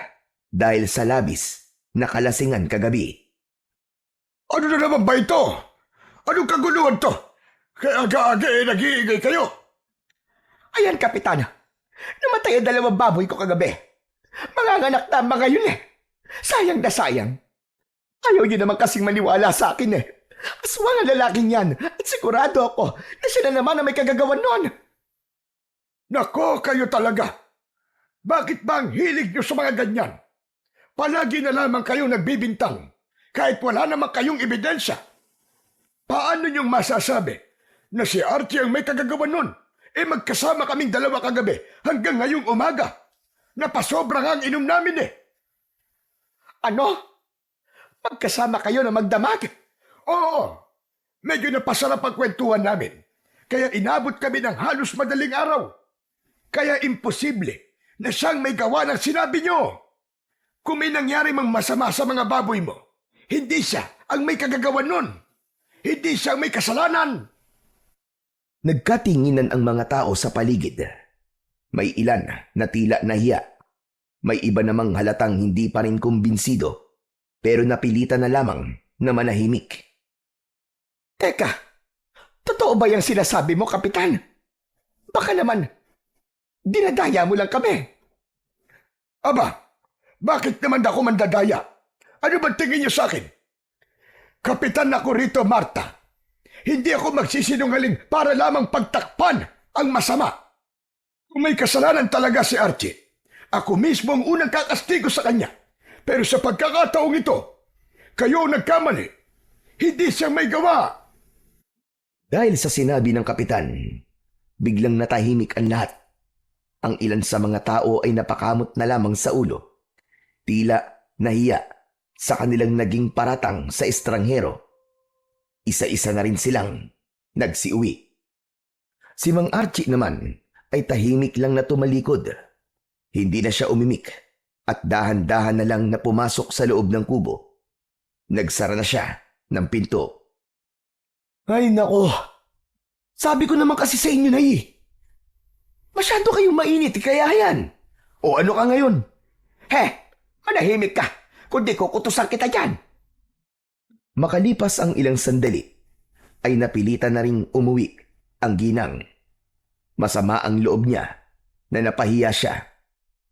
dahil sa labis na kalasingan kagabi. Ano na naman ba ito? Anong kaguluhan to? Kaya aga-aga nag-iingay kayo. Ayan, Kapitan. Namatay ang 2 baboy ko kagabi. Manganganak na mga yun eh. Sayang na sayang. Ayaw niyo naman kasing maniwala sa akin eh. Aswang ang lalaking yan at sigurado ako na siya na naman ang may kagagawan nun. Nako, kayo talaga. Bakit ba ang hilig niyo sa mga ganyan? Palagi na lamang kayong nagbibintang kahit wala naman kayong ebidensya. Paano niyong masasabi na si Archie ang may kagagawan nun? Magkasama kaming 2 kagabi hanggang ngayong umaga. Napasobra nga ang inom namin eh. Ano? Magkasama kayo na magdamag? Oo, medyo napasarap ang kwentuhan namin. Kaya inabot kami ng halos madaling araw. Kaya imposible na siyang may gawa ng sinabi niyo. Kung may nangyari mang masama sa mga baboy mo, hindi siya ang may kagagawan nun. Hindi siya ang may kasalanan. Nagkatinginan ang mga tao sa paligid. May ilan na tila nahiya. May iba namang halatang hindi pa rin kumbinsido, pero napilitan na lamang na manahimik. Teka, totoo ba yung sinasabi mo, Kapitan? Baka naman, dinadaya mo lang kami. Aba, bakit naman ako mandadaya? Ano ba tingin niyo sa akin? Kapitan ako rito, Marta. Hindi ako magsisinungaling para lamang pagtakpan ang masama. Kung may kasalanan talaga si Archie, ako mismo ang unang kakastigo sa kanya. Pero sa pagkakataong ito, kayo ang nagkamali. Hindi siyang may gawa. Dahil sa sinabi ng kapitan, biglang natahimik ang lahat. Ang ilan sa mga tao ay napakamot na lamang sa ulo. Tila nahiya sa kanilang naging paratang sa estranghero. Isa-isa na rin silang nagsiuwi. Si Mang Archie naman ay tahimik lang na tumalikod. Hindi na siya umimik at dahan-dahan na lang na pumasok sa loob ng kubo. Nagsara na siya ng pinto. Ay nako, sabi ko naman kasi sa inyo na masyado kayong mainit, kaya yan. O ano ka ngayon? Manahimik ka, kundi kukutusan kita dyan. Makalipas ang ilang sandali, ay napilitan na ring umuwi ang ginang. Masama ang loob niya na napahiya siya.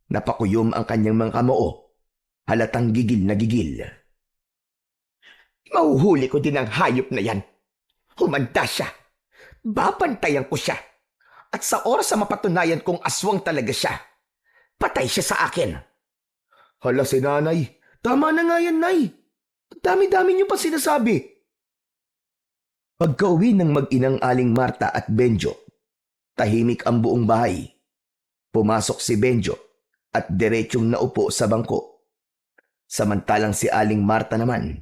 Napakuyom ang kanyang mga kamao. Halatang gigil na gigil. Mahuhuli ko din ang hayop na yan. Humanda siya. Babantayan ko siya. At sa oras na mapatunayan kong aswang talaga siya, patay siya sa akin. Hala si nanay, tama na nga yan, nay. Dami-dami niyo pa sinasabi. Pagka-uwi ng mag-inang Aling Marta at Benjo, tahimik ang buong bahay. Pumasok si Benjo at diretsyong naupo sa bangko. Samantalang si Aling Marta naman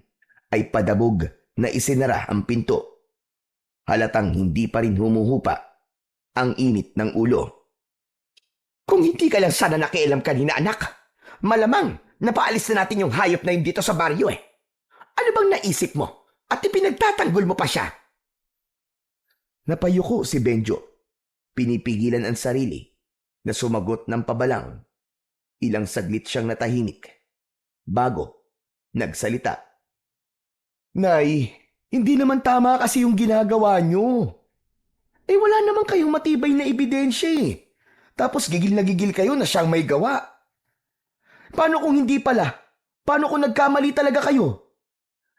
ay padabog na isinara ang pinto. Halatang hindi pa rin humuhupa ang init ng ulo. Kung hindi ka lang sana nakialam kanina, anak, malamang napaalis na natin yung hayop na yun dito sa baryo eh. Ano bang naisip mo? At ipinagtatanggol mo pa siya? Napayuko si Benjo. Pinipigilan ang sarili na sumagot ng pabalang. Ilang saglit siyang natahimik bago nagsalita. Nay, hindi naman tama kasi yung ginagawa niyo. Wala naman kayong matibay na ebidensya eh. Tapos gigil na gigil kayo na siyang may gawa. Paano kung hindi pala? Paano kung nagkamali talaga kayo?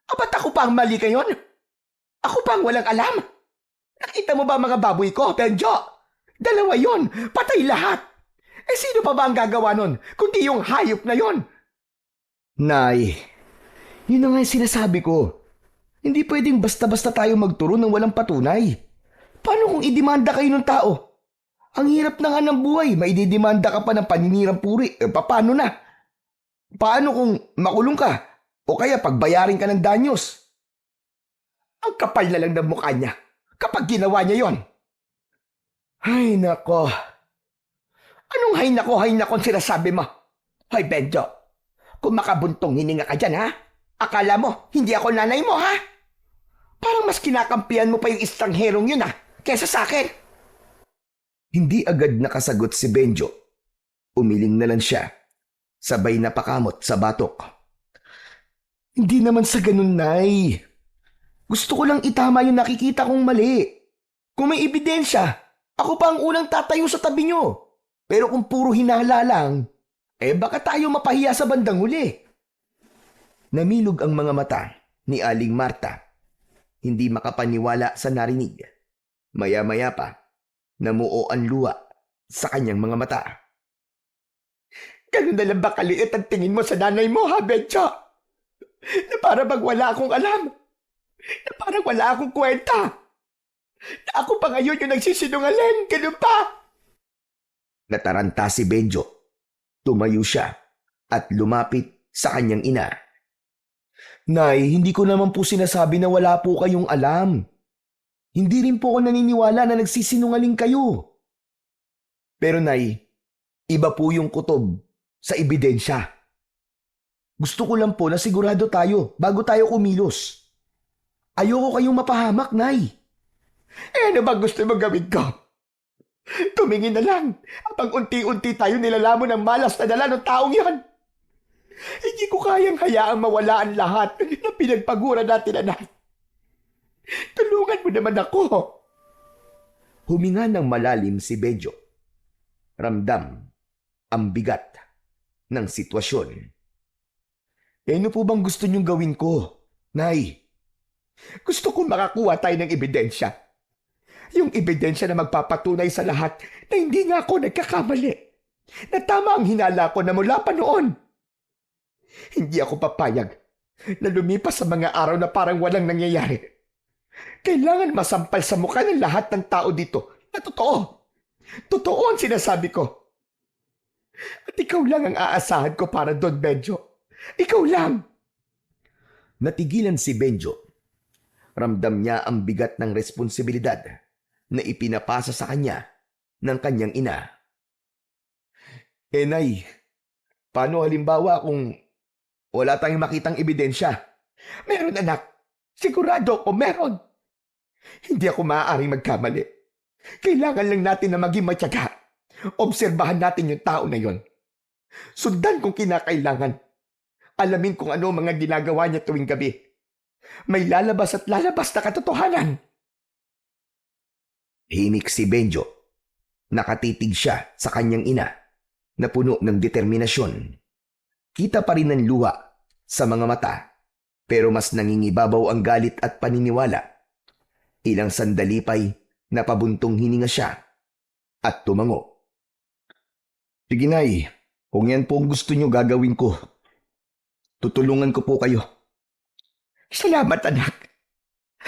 Ba't ako pa ang mali kayon? Ako pa ang walang alam? Nakita mo ba mga baboy ko, Benjo? Dalawa yon, patay lahat. Sino pa ba ang gagawa nun, kundi yung hayop na yon? Nay, yun na nga yung sinasabi ko. Hindi pwedeng basta-basta tayo magturo ng walang patunay. Paano kung idemanda kayo ng tao? Ang hirap na nga ng buhay, maididemanda ka pa ng paninirang puri. Paano na? Paano kung makulong ka? O kaya pagbayarin ka ng danyos? Ang kapal na lang ng mukha niya kapag ginawa niya yon. Ay, nako. Anong hay nako sinasabi mo? Hoy, Benjo, kung makabuntong hininga ka dyan, ha? Akala mo, hindi ako nanay mo, ha? Parang mas kinakampihan mo pa yung estrangerong yun, ha? Kesa sa akin. Hindi agad nakasagot si Benjo. Umiling na lang siya. Sabay na pakamot sa batok. Hindi naman sa ganun, Nay. Gusto ko lang itama yung nakikita kong mali. Kung may ebidensya, ako pa ang unang tatayo sa tabi nyo. Pero kung puro hinala lang, baka tayo mapahiya sa bandang huli. Namilog ang mga mata ni Aling Marta. Hindi makapaniwala sa narinig. Maya-maya pa, namuo ang luha sa kanyang mga mata. Ganun na lang ba kaliit ang tingin mo sa nanay mo, ha, Benjo? Na para bang wala akong alam. Na parang wala akong kwenta. Na ako pa ngayon yung nagsisinungaling. Ganun pa. Nataranta si Benjo. Tumayo siya at lumapit sa kanyang ina. Nay, hindi ko naman po sinasabi na wala po kayong alam. Hindi rin po ako naniniwala na nagsisinungaling kayo. Pero Nay, iba po yung kutob sa ebidensya. Gusto ko lang po na sigurado tayo bago tayo kumilos. Ayoko kayong mapahamak, Nay. Ano ba gusto mo gawin ko? Tumingin na lang habang unti-unti tayo nilalamon ng malas na dala ng taong yan. Hindi ko kayang hayaang mawala ang lahat na pinagpagura natin, anak. Tulungan mo naman ako. Huminga ng malalim si Benjo. Ramdam ang bigat ng sitwasyon. Ano po bang gusto niyong gawin ko, Nay? Gusto kong makakuha tayo ng ebidensya. Yung ebidensya na magpapatunay sa lahat na hindi nga ako nagkakamali. Na tama ang hinala ko na mula pa noon. Hindi ako papayag na lumipas sa mga araw na parang walang nangyayari. Kailangan masampal sa mukha ng lahat ng tao dito na totoo. Totoo ang sinasabi ko. At ikaw lang ang aasahan ko para doon, Benjo. Ikaw lang. Natigilan si Benjo. Ramdam niya ang bigat ng responsibilidad na ipinapasa sa kanya ng kanyang ina. Nay, paano halimbawa kung wala tayong makitang ebidensya? Meron, anak. Sigurado ako meron. Hindi ako maaaring magkamali. Kailangan lang natin na maging matyaga. Obserbahan natin yung tao na yon. Sundan kung kinakailangan. Alamin kung ano mga ginagawa niya tuwing gabi. May lalabas at lalabas na katotohanan. Himik si Benjo. Nakatitig siya sa kanyang ina na puno ng determinasyon. Kita pa rin ang luha sa mga mata, pero mas nangingibabaw ang galit at paniniwala. Ilang sandali pa'y napabuntong hininga siya at tumango. Sige, Nay, kung yan po ang gusto niyo gagawin ko, tutulungan ko po kayo. Salamat, anak.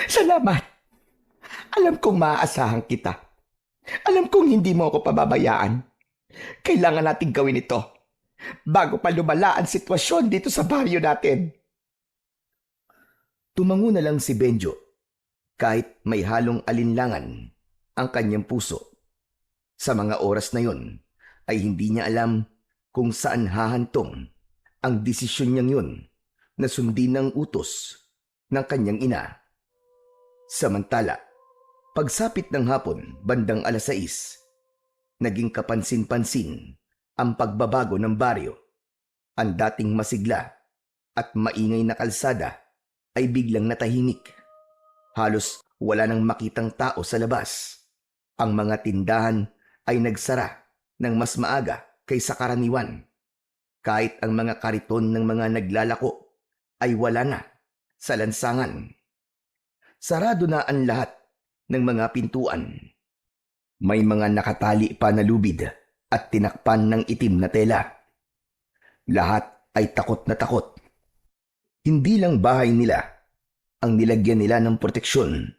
Salamat. Alam kong maaasahan kita. Alam kong hindi mo ako pababayaan. Kailangan nating gawin ito. bago pa lumala ang sitwasyon dito sa baryo natin. Tumango na lang si Benjo kahit may halong alinlangan ang kanyang puso. Sa mga oras na yon ay hindi niya alam kung saan hahantong ang desisyon niyang yun na sundin ang utos ng kanyang ina. Samantala, pagsapit ng hapon bandang 6:00, naging kapansin-pansin ang pagbabago ng baryo. Ang dating masigla at maingay na kalsada ay biglang natahimik. Halos wala nang makitang tao sa labas. Ang mga tindahan ay nagsara ng mas maaga kaysa karaniwan. Kahit ang mga kariton ng mga naglalako ay wala na sa lansangan. Sarado na ang lahat ng mga pintuan. May mga nakatali pa na lubid at tinakpan ng itim na tela. Lahat ay takot na takot. Hindi lang bahay nila ang nilagyan nila ng proteksyon,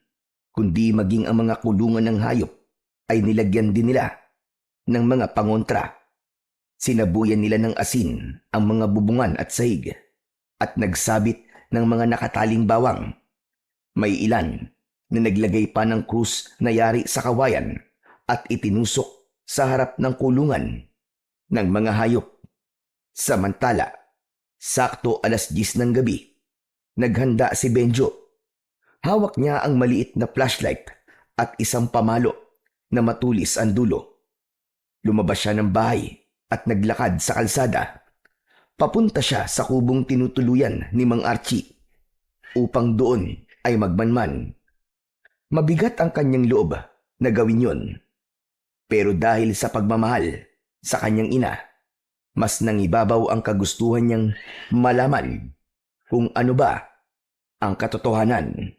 kundi maging ang mga kulungan ng hayop ay nilagyan din nila ng mga pangontra. Sinabuyan nila ng asin ang mga bubungan at sahig at nagsabit ng mga nakataling bawang. May ilan na naglagay pa ng krus na yari sa kawayan at itinusok sa harap ng kulungan ng mga hayop. Samantala, sakto 10:00 ng gabi, naghanda si Benjo. Hawak niya ang maliit na flashlight at isang pamalo na matulis ang dulo. Lumabas siya ng bahay at naglakad sa kalsada. Papunta siya sa kubong tinutuluyan ni Mang Archie upang doon ay magmanman. Mabigat ang kanyang loob na gawin yon. Pero dahil sa pagmamahal sa kanyang ina, mas nangibabaw ang kagustuhan niyang malaman kung ano ba ang katotohanan.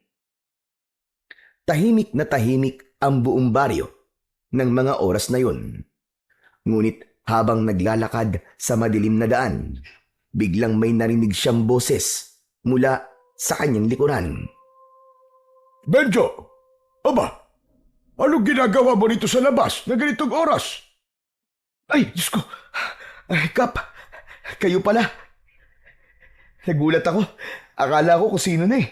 Tahimik na tahimik ang buong baryo ng mga oras na yun. Ngunit habang naglalakad sa madilim na daan, biglang may narinig siyang boses mula sa kanyang likuran. Benjo! Aba! Anong ginagawa mo rito sa labas na ganitong oras? Ay, Diyos ko! Ay, Kap! Kayo pala! Nagulat ako. Akala ko kung sino na eh.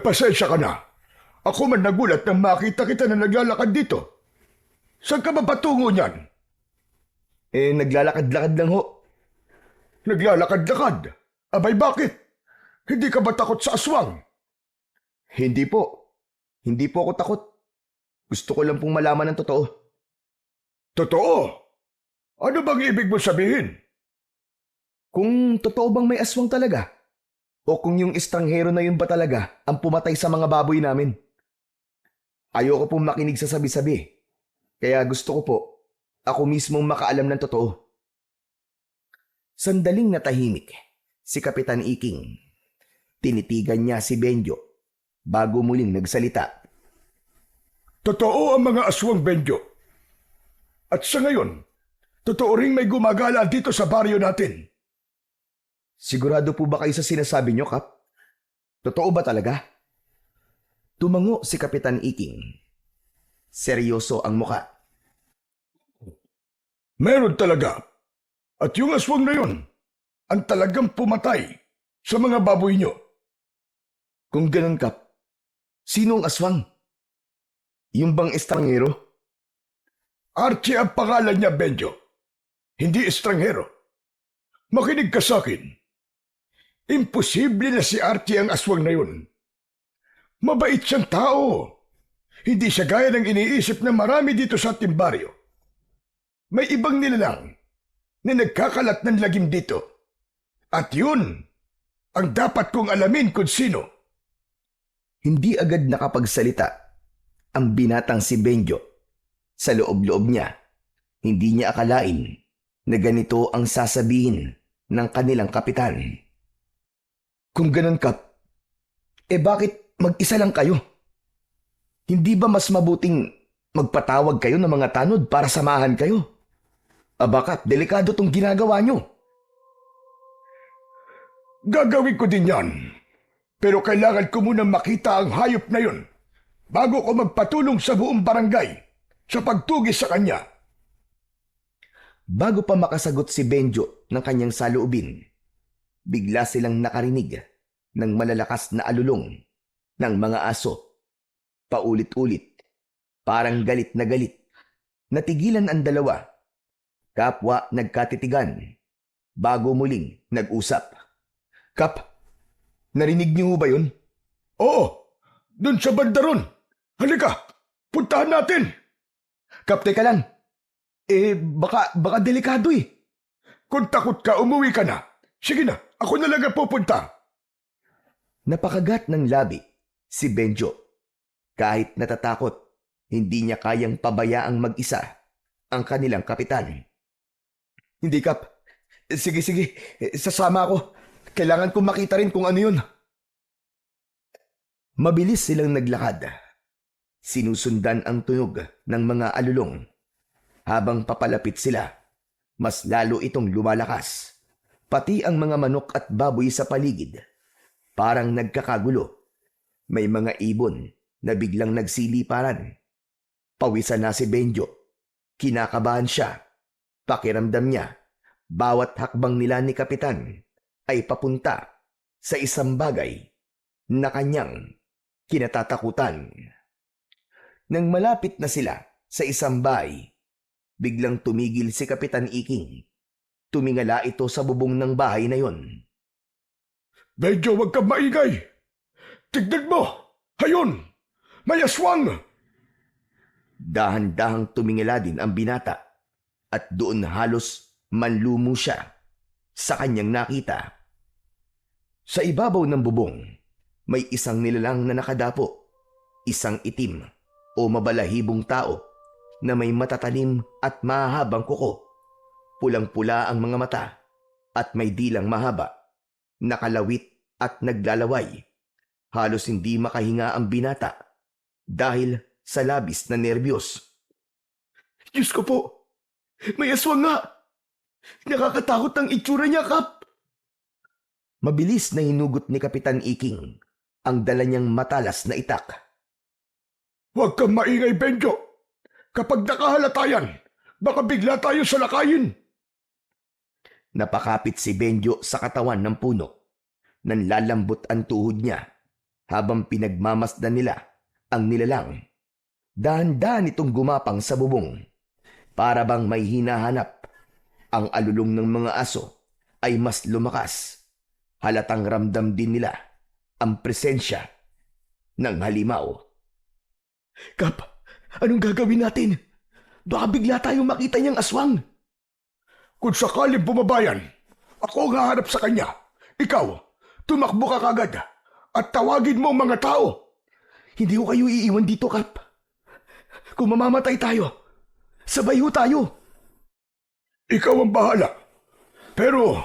Pasensya ka na. Ako man nagulat nang makita kita na naglalakad dito. Saan ka ba patungo niyan? Naglalakad-lakad lang ho. Naglalakad-lakad? Abay bakit? Hindi ka ba takot sa aswang? Hindi po. Hindi po ako takot. Gusto ko lang pong malaman ang totoo. Totoo? Ano bang ibig mo sabihin? Kung totoo bang may aswang talaga? O kung yung estranghero na yun ba talaga ang pumatay sa mga baboy namin? Ayoko pong makinig sa sabi-sabi. Kaya gusto ko po, ako mismong makaalam ng totoo. Sandaling natahimik si Kapitan Iking. Tinitigan niya si Benjo bago muling nagsalita. Totoo ang mga aswang, Benjo. At sa ngayon, totoo ring may gumagala dito sa baryo natin. Sigurado po ba kayo sa sinasabi niyo, Kap? Totoo ba talaga? Tumango si Kapitan Iking. Seryoso ang muka. Meron talaga. At yung aswang na yun, ang talagang pumatay sa mga baboy nyo. Kung ganun, Kap, sino ang aswang? Yung bang estranghero? Archie ang pangalan niya, Benjo. Hindi estranghero. Makinig ka sa akin. Imposible na si Archie ang aswang na yun. Mabait siyang tao. Hindi siya gaya ng iniisip ng marami dito sa ating baryo. May ibang nilalang na nagkakalat ng lagim dito. At yun ang dapat kong alamin kung sino. Hindi agad nakapagsalita ang binatang si Benjo. Sa loob-loob niya, hindi niya akalain na ganito ang sasabihin ng kanilang kapitan. Kung ganun, Kap, bakit mag-isa lang kayo? Hindi ba mas mabuting magpatawag kayo ng mga tanod para samahan kayo? Aba, Kap, delikado tong ginagawa nyo. Gagawin ko din yan. Pero kailangan ko munang makita ang hayop na yun bago ko magpatulong sa buong barangay sa pagtugis sa kanya. Bago pa makasagot si Benjo ng kanyang saloobin, bigla silang nakarinig ng malalakas na alulong ng mga aso. Paulit-ulit, parang galit na galit. Natigilan ang dalawa. Kapwa nagkatitigan. Bago muling nag-usap. Kap, narinig niyo ba yun? Oo, dun sa banda ron. Halika, puntahan natin. Kap, teka lang. Baka delikado eh. Kung takot ka, umuwi ka na. Sige na, ako na lang ang pupunta. Napakagat ng labi si Benjo. Kahit natatakot, hindi niya kayang pabayaang mag-isa ang kanilang kapitan. Hindi, Kap. Sige, sasama ako. Kailangan kong makita rin kung ano yun. Mabilis silang naglakad. Sinusundan ang tunog ng mga alulong. Habang papalapit sila, mas lalo itong lumalakas. Pati ang mga manok at baboy sa paligid. Parang nagkakagulo. May mga ibon na biglang nagsiliparan. Pawisan na si Benjo. Kinakabahan siya. Pakiramdam niya, bawat hakbang nila ni Kapitan ay papunta sa isang bagay na kanyang kinatatakutan. Nang malapit na sila sa isang bahay, biglang tumigil si Kapitan Iking. Tumingala ito sa bubong ng bahay na yon. Medyo wag kang maingay. Tignan mo, hayon, may aswang. Dahan-dahang tumingala din ang binata at doon halos manlumo siya sa kanyang nakita. Sa ibabaw ng bubong, may isang nilalang na nakadapo, isang itim o mabalahibong tao na may matatalim at mahabang kuko. Pulang-pula ang mga mata at may dilang mahaba, nakalawit at naglalaway. Halos hindi makahinga ang binata dahil sa labis na nerbiyos. Diyos ko po, may aswang nga! Nakakatakot ang itsura niya, Kap! Mabilis na hinugot ni Kapitan Iking ang dala niyang matalas na itak. Huwag kang maingay, Benjo. Kapag nakahalata yan, baka bigla tayo salakayin. Napakapit si Benjo sa katawan ng puno. Nanlalambot ang tuhod niya habang pinagmamasdan nila ang nilalang. Dahan-dahan itong gumapang sa bubong. Para bang may hinahanap. Ang alulong ng mga aso ay mas lumakas. Halatang ramdam din nila ang presensya ng halimaw. Kap, anong gagawin natin? Baka bigla tayong makita niyang aswang. Kung sakaling bumabayan, ako ang haharap sa kanya. Ikaw, tumakbo ka kagad at tawagin mo ang mga tao. Hindi ko kayo iiwan dito, Kap. Kung mamamatay tayo, sabay ho tayo. Ikaw ang bahala. Pero,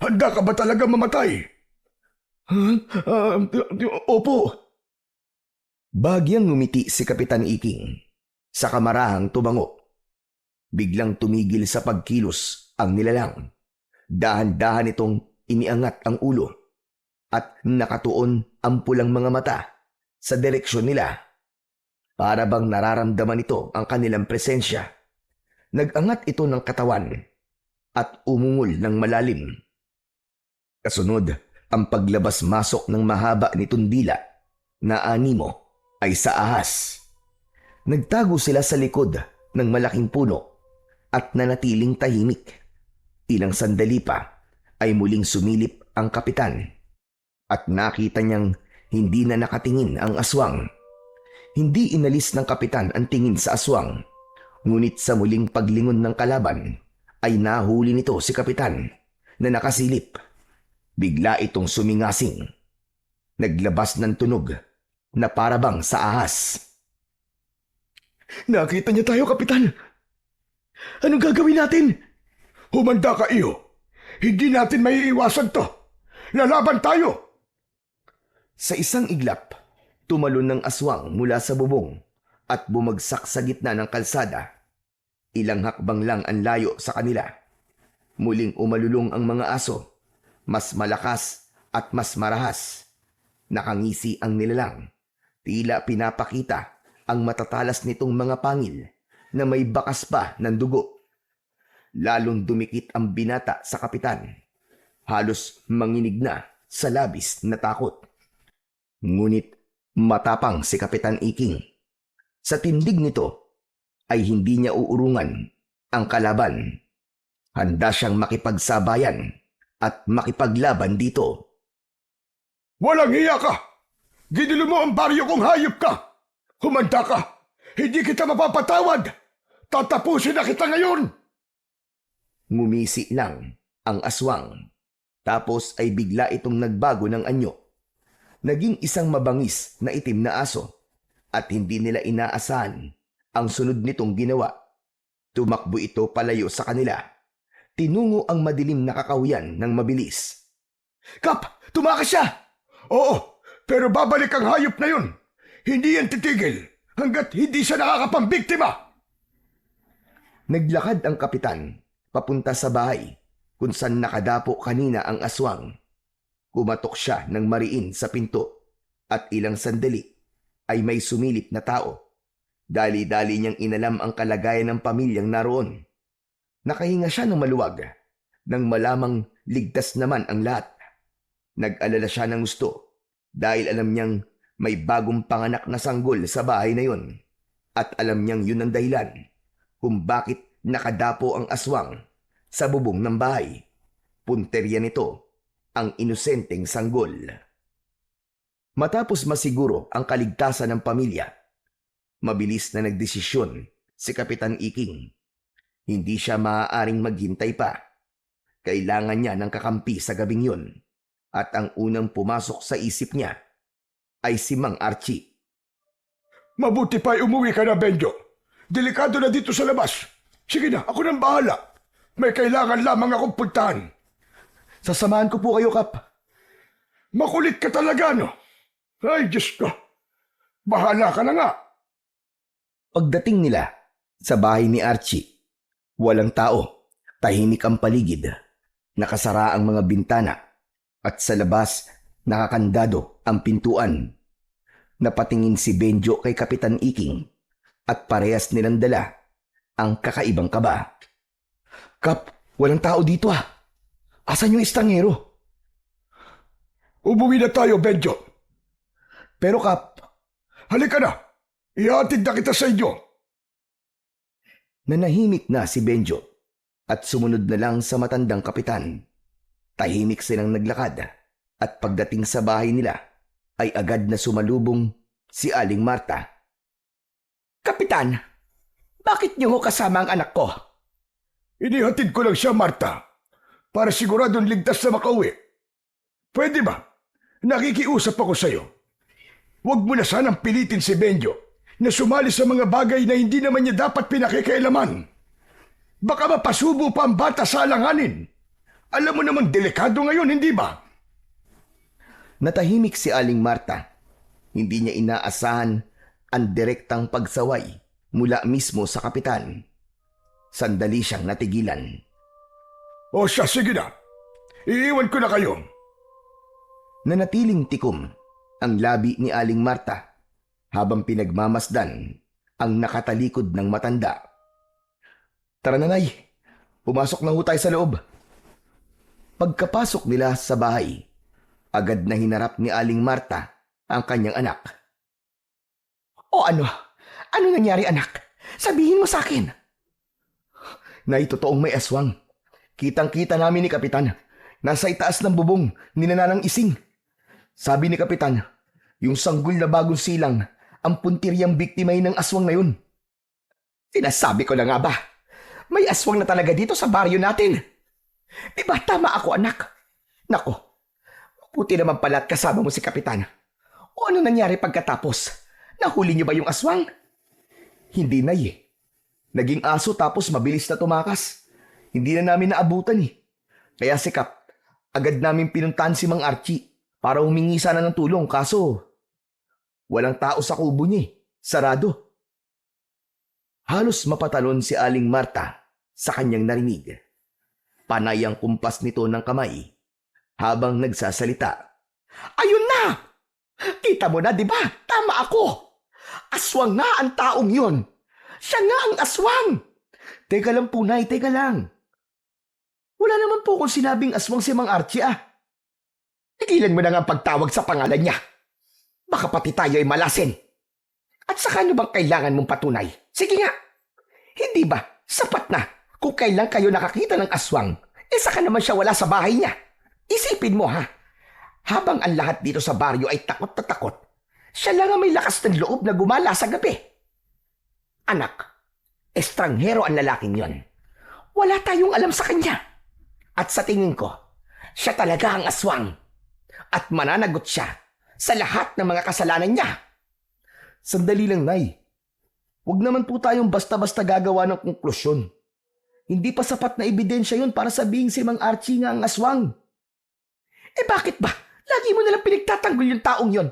handa ka ba talaga mamatay? Opo. Bagyang ngumiti si Kapitan Iking. Sa kamarahang tumango. Biglang tumigil sa pagkilos ang nilalang. Dahan-dahan itong iniangat ang ulo at nakatuon ang pulang mga mata sa direksyon nila. Para bang nararamdaman ito ang kanilang presensya. Nag-angat ito ng katawan at umungol ng malalim. Kasunod, ang paglabas-masok ng mahaba nitong dila na animo ay sa ahas. Nagtago sila sa likod ng malaking puno at nanatiling tahimik. Ilang sandali pa ay muling sumilip ang kapitan at nakita niyang hindi na nakatingin ang aswang. Hindi inalis ng kapitan ang tingin sa aswang, ngunit sa muling paglingon ng kalaban ay nahuli nito si kapitan na nakasilip. Bigla itong sumingasing. Naglabas ng tunog na parabang sa ahas. Nakita niya tayo, Kapitan. Anong gagawin natin? Humanda ka, iyo. Hindi natin maiiwasan to. Lalaban tayo. Sa isang iglap, tumalon ng aswang mula sa bubong at bumagsak sa gitna ng kalsada. Ilang hakbang lang ang layo sa kanila. Muling umalulong ang mga aso. Mas malakas at mas marahas. Nakangisi ang nilalang. Tila pinapakita ang matatalas nitong mga pangil na may bakas pa ng dugo. lalong dumikit ang binata sa kapitan. Halos manginig na sa labis na takot. Ngunit matapang si Kapitan Iking. Sa tindig nito ay hindi niya uurungan ang kalaban. Handa siyang makipagsabayan at makipaglaban dito. Walang hiya ka! Ginilo mo ang baryo kong hayop ka! Humanda ka! Hindi kita mapapatawad! Tatapusin na kita ngayon! Ngumisi lang ang aswang. Tapos ay bigla itong nagbago ng anyo. Naging isang mabangis na itim na aso at hindi nila inaasahan ang sunod nitong ginawa. Tumakbo ito palayo sa kanila. Tinungo ang madilim na kakahuyan ng mabilis. Kap! Tumakas siya! Oo, pero babalik ang hayop na yun. Hindi yan titigil hanggat hindi siya nakakapambiktima. Naglakad ang kapitan papunta sa bahay kung saan nakadapo kanina ang aswang. Kumatok siya ng mariin sa pinto at ilang sandali ay may sumilip na tao. Dali-dali niyang inalam ang kalagayan ng pamilyang naroon. Nakahinga siya ng maluwag nang malamang ligtas naman ang lahat. Nag-alala siya ng gusto dahil alam niyang may bagong panganak na sanggol sa bahay na yon. At alam niyang yun ang dahilan kung bakit nakadapo ang aswang sa bubong ng bahay. Punterya nito ang inosenteng sanggol. Matapos masiguro ang kaligtasan ng pamilya, mabilis na nagdesisyon si Kapitan Iking. Hindi siya maaaring maghintay pa. Kailangan niya ng kakampi sa gabing yun. At ang unang pumasok sa isip niya ay si Mang Archie. Mabuti pa'y umuwi ka na, Benjo. Delikado na dito sa labas. Sige na, ako nang bahala. May kailangan lamang akong puntahan. Sasamahan ko po kayo, Kap. Makulit ka talaga, no? Ay, Diyos ko. Bahala ka na nga. Pagdating nila sa bahay ni Archie, walang tao, tahimik ang paligid, nakasara ang mga bintana, at sa labas nakakandado ang pintuan. Napatingin si Benjo kay Kapitan Iking at parehas nilang dala ang kakaibang kaba. Kap, walang tao dito ah. Asan yung estrangero? Umuwi na tayo, Benjo. Pero Kap, Halika na. Ihatid na kita sa inyo. nanahimik na si Benjo at sumunod na lang sa matandang kapitan. Tahimik silang naglakad at pagdating sa bahay nila ay agad na sumalubong si Aling Marta. Kapitan, bakit niyo ho kasama ang anak ko? Inihatid ko lang siya, Marta, para siguradong ligtas na makauwi. Pwede ba? Nakikiusap ako sa'yo. Huwag mo na sanang pilitin si Benjo na sumali sa mga bagay na hindi naman niya dapat pinakikialaman. Baka mapasubo pa ang bata sa alanganin. Alam mo namang delikado ngayon, hindi ba? Natahimik si Aling Marta. Hindi niya inaasahan ang direktang pagsaway mula mismo sa kapitan. Sandali siyang natigilan. O siya, sige na. Iiwan ko na kayo. Nanatiling tikom ang labi ni Aling Marta habang pinagmamasdan ang nakatalikod ng matanda. Tara nanay, pumasok na ho tayo sa loob. Pagkapasok nila sa bahay, agad na hinarap ni Aling Marta ang kanyang anak. O ano? Ano nangyari, anak? Sabihin mo sa akin. Nay, totoong may aswang. Kitang-kita namin ni Kapitan. Nasa itaas ng bubong ni Nanang Ising. Sabi ni Kapitan, yung sanggol na bagong silang ang puntiryang biktimay ng aswang na yun. Sinasabi ko na nga ba? May aswang na talaga dito sa baryo natin. Di ba tama ako, anak? Nako, puti naman pala at kasama mo si Kapitan. O ano nangyari pagkatapos? Nahuli niyo ba yung aswang? Hindi, Nay. Naging aso tapos mabilis na tumakas. Hindi na namin naabutan eh. Kaya si Kap, agad namin pinuntahan si Mang Archie para humingi sana ng tulong kaso walang tao sa kubo niya eh. Sarado. Halos mapatalon si Aling Marta sa kanyang narinig. Panay ang kumpas nito ng kamay habang nagsasalita. Ayun na! Kita mo na, di ba? Tama ako. Aswang nga ang taong yun. Siya nga ang aswang. Teka lang po, Nay, teka lang. Wala naman po akong sinabing aswang si Mang Archie ah. Tigilan mo na nga ang pagtawag sa pangalan niya. Baka pati tayo ay malasin. At saka ano bang kailangan mong patunay? Sige nga. Hindi ba sapat na kung kailan kayo nakakita ng aswang, saka naman siya wala sa bahay niya? Isipin mo ha, habang ang lahat dito sa baryo ay takot na takot, siya lang ang may lakas ng loob na gumala sa gabi. Anak, estranghero ang lalaking yon. Wala tayong alam sa kanya. At sa tingin ko, siya talaga ang aswang. At mananagot siya sa lahat ng mga kasalanan niya. Sandali lang, Nay. Huwag naman po tayong basta-basta gagawa ng konklusyon. Hindi pa sapat na ebidensya yun para sabihin si Mang Archie nga ang aswang. Bakit ba? Lagi mo nalang pinagtatanggol yung taong yon.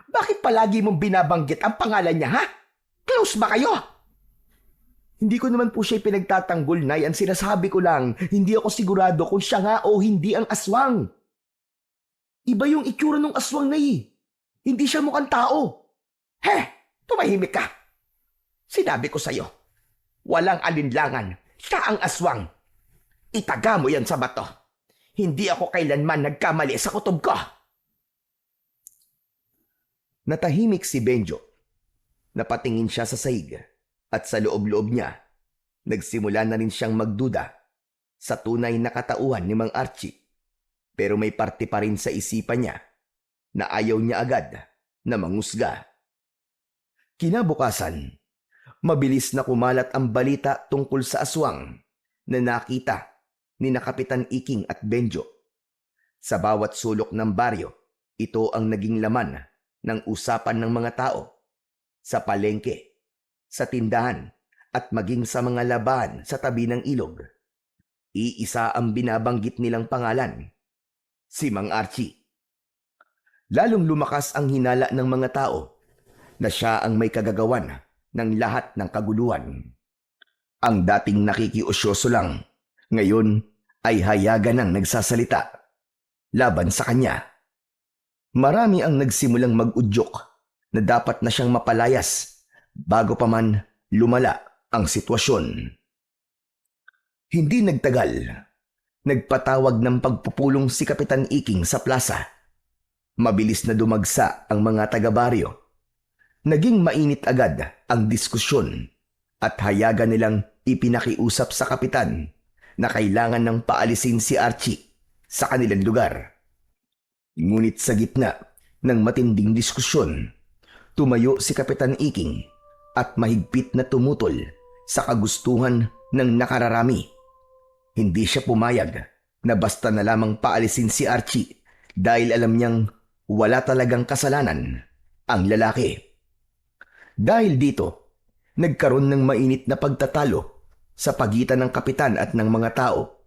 Bakit palagi mong binabanggit ang pangalan niya, ha? Close ba kayo? Hindi ko naman po siya pinagtatanggol, Nay. Ang sinasabi ko lang, hindi ako sigurado kung siya nga o hindi ang aswang. Iba yung itsura ng aswang, Nay. Hindi siya mukhang tao. Tumahimik ka. Sinabi ko sa'yo, walang alinlangan. Siya ang aswang. Itaga mo yan sa bato. Hindi ako kailanman nagkamali sa kutob ko. Natahimik si Benjo. Napatingin siya sa sahig at sa loob-loob niya, nagsimula na rin siyang magduda sa tunay na katauhan ni Mang Archie. Pero may parte pa rin sa isipan niya na ayaw niya agad na mangusga. Kinabukasan, mabilis na kumalat ang balita tungkol sa aswang na nakita ni na Kapitan Iking at Benjo. Sa bawat sulok ng baryo, ito ang naging laman ng usapan ng mga tao, sa palengke, sa tindahan, at maging sa mga labahan sa tabi ng ilog. Iisa ang binabanggit nilang pangalan, si Mang Archie. Lalong lumakas ang hinala ng mga tao na siya ang may kagagawan ng lahat ng kaguluhan. Ang dating nakikiusyoso lang, ngayon ay hayagan ng nagsasalita laban sa kanya. Marami ang nagsimulang mag-udyok na dapat na siyang mapalayas bago pa man lumala ang sitwasyon. Hindi nagtagal, nagpatawag ng pagpupulong si Kapitan Iking sa plaza. Mabilis na dumagsa ang mga taga-baryo. Naging mainit agad ang diskusyon at hayagan nilang ipinakiusap sa kapitan na kailangan ng paalisin si Archie sa kanilang lugar. Ngunit sa gitna ng matinding diskusyon, tumayo si Kapitan Iking at mahigpit na tumutol sa kagustuhan ng nakararami. Hindi siya pumayag na basta na lamang paalisin si Archie dahil alam niyang wala talagang kasalanan ang lalaki. Dahil dito, nagkaroon ng mainit na pagtatalo sa pagitan ng kapitan at ng mga tao.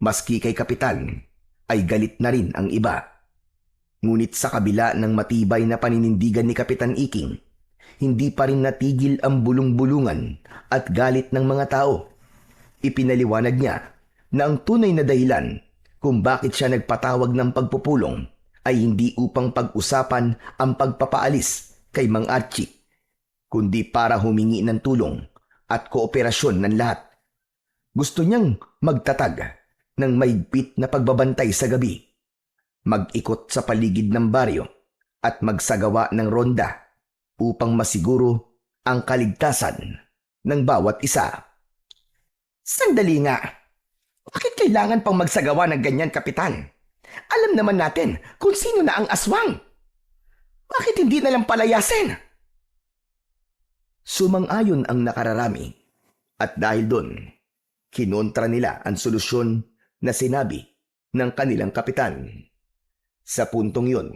Maski kay kapitan, ay galit na rin ang iba. Ngunit sa kabila ng matibay na paninindigan ni Kapitan Iking, hindi pa rin natigil ang bulong-bulungan at galit ng mga tao. Ipinaliwanag niya na ang tunay na dahilan kung bakit siya nagpatawag ng pagpupulong ay hindi upang pag-usapan ang pagpapaalis kay Mang Archie, kundi para humingi ng tulong at kooperasyon ng lahat. Gusto niyang magtatag ng mahigpit na pagbabantay sa gabi, mag-ikot sa paligid ng baryo at magsagawa ng ronda upang masiguro ang kaligtasan ng bawat isa. Sandali nga. Bakit kailangan pang magsagawa ng ganyan, Kapitan? Alam naman natin kung sino na ang aswang. Bakit hindi na lang palayasin? Sumang-ayon ang nakararami at dahil doon, kinontra nila ang solusyon na sinabi ng kanilang kapitan. Sa puntong yun,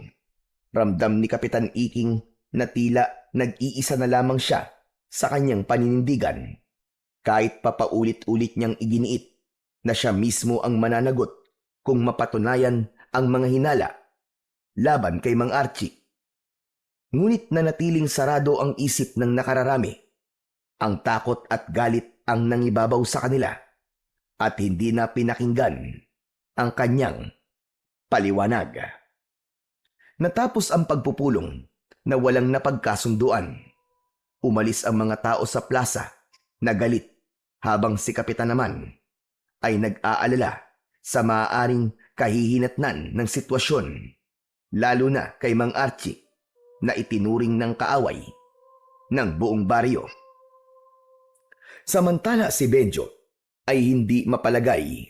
ramdam ni Kapitan Iking na tila nag-iisa na lamang siya sa kanyang paninindigan. Kahit papaulit-ulit niyang iginiit na siya mismo ang mananagot kung mapatunayan ang mga hinala laban kay Mang Archie. Ngunit nanatiling sarado ang isip ng nakararami. Ang takot at galit ang nangibabaw sa kanila at hindi na pinakinggan ang kanyang paliwanag. Natapos ang pagpupulong na walang napagkasunduan. Umalis ang mga tao sa plaza na galit habang si Kapitan naman ay nag-aalala sa maaaring kahihinatnan ng sitwasyon, lalo na kay Mang Archie na itinuring ng kaaway ng buong baryo. Samantala si Benjo ay hindi mapalagay.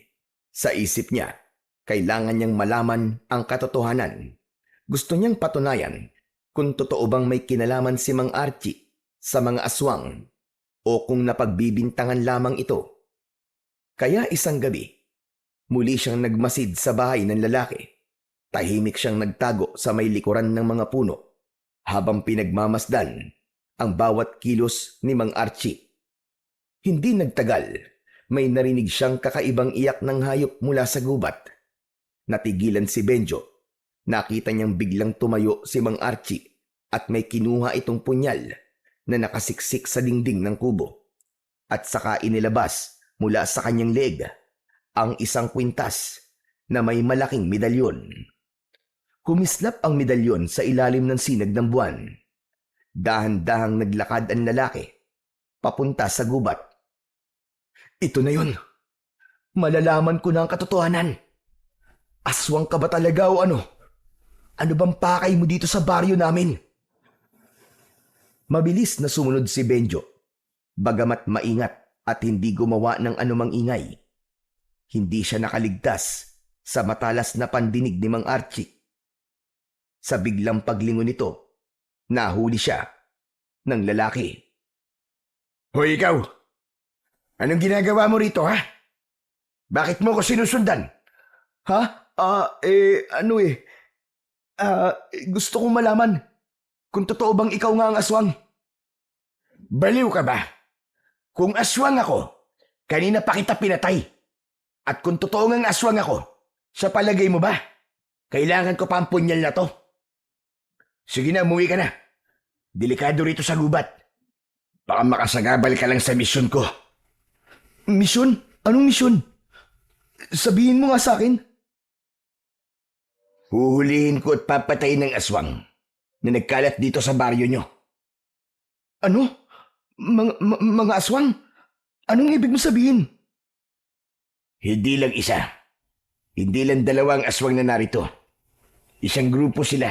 Sa isip niya, kailangan niyang malaman ang katotohanan. Gusto niyang patunayan kung totoo bang may kinalaman si Mang Archie sa mga aswang o kung napagbibintangan lamang ito. Kaya isang gabi, muli siyang nagmasid sa bahay ng lalaki. Tahimik siyang nagtago sa may likuran ng mga puno habang pinagmamasdan ang bawat kilos ni Mang Archie. Hindi nagtagal, may narinig siyang kakaibang iyak ng hayop mula sa gubat. Natigilan si Benjo. Nakita niyang biglang tumayo si Mang Archie at may kinuha itong punyal na nakasiksik sa dingding ng kubo. At saka inilabas mula sa kanyang leeg ang isang kwintas na may malaking medalyon. Kumislap ang medalyon sa ilalim ng sinag ng buwan. Dahan-dahang naglakad ang lalaki papunta sa gubat. Ito na yun. Malalaman ko na ang katotohanan. Aswang ka ba talaga o ano? Ano bang pakay mo dito sa baryo namin? Mabilis na sumunod si Benjo, bagamat maingat at hindi gumawa ng anumang ingay. Hindi siya nakaligtas sa matalas na pandinig ni Mang Archie. Sa biglang paglingon nito, nahuli siya ng lalaki. Hoy ikaw! Anong ginagawa mo rito, ha? Bakit mo ko sinusundan? Ha? Gusto kong malaman kung totoo bang ikaw nga ang aswang. Baliw ka ba? Kung aswang ako, kanina pa kita pinatay. At kung totoo ngang aswang ako, sa palagay mo ba, kailangan ko pa ang punyal na to? Sige na, umuwi ka na. Delikado rito sa gubat. Baka makasagabal ka lang sa misyon ko. Misyon? Anong misyon? Sabihin mo nga sa akin. Huhulihin ko at papatayin ng aswang na nagkalat dito sa baryo nyo. Ano? Mga aswang? Anong ibig mo sabihin? Hindi lang isa. Hindi lang dalawang aswang na narito. Isang grupo sila.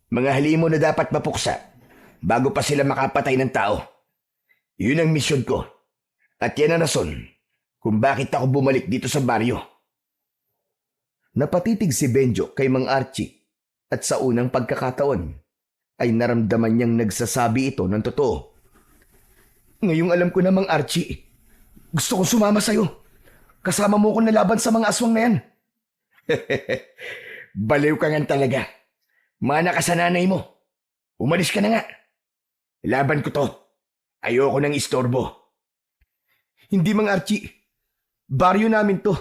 Mga halimo na dapat mapuksa bago pa sila makapatay ng tao. Yun ang misyon ko. At yan ang rason kung bakit ako bumalik dito sa baryo. Napatitig si Benjo kay Mang Archie at sa unang pagkakataon ay naramdaman niyang nagsasabi ito ng totoo. Ngayong alam ko na, Mang Archie, gusto kong sumama sa'yo. Kasama mo ko na laban sa mga aswang na yan. Baliw ka nga talaga. Mana ka sa nanay mo. Umalis ka na nga. Laban ko to. Ayoko nang istorbo. Hindi, Mang Archie. Baryo namin to.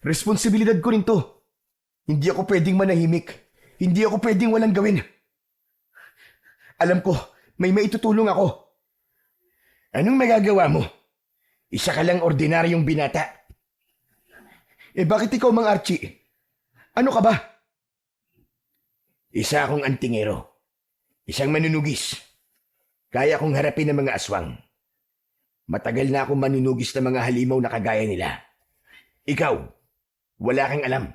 Responsibilidad ko rin to. Hindi ako pwedeng manahimik. Hindi ako pwedeng walang gawin. Alam ko, may maitutulong ako. Anong magagawa mo? Isa ka lang ordinaryong binata. Bakit ikaw, Mang Archie? Ano ka ba? Isa akong antingero. Isang manunugis. Kaya kong harapin ang mga aswang. Matagal na akong manunugis ng mga halimaw na kagaya nila. Ikaw, wala kang alam.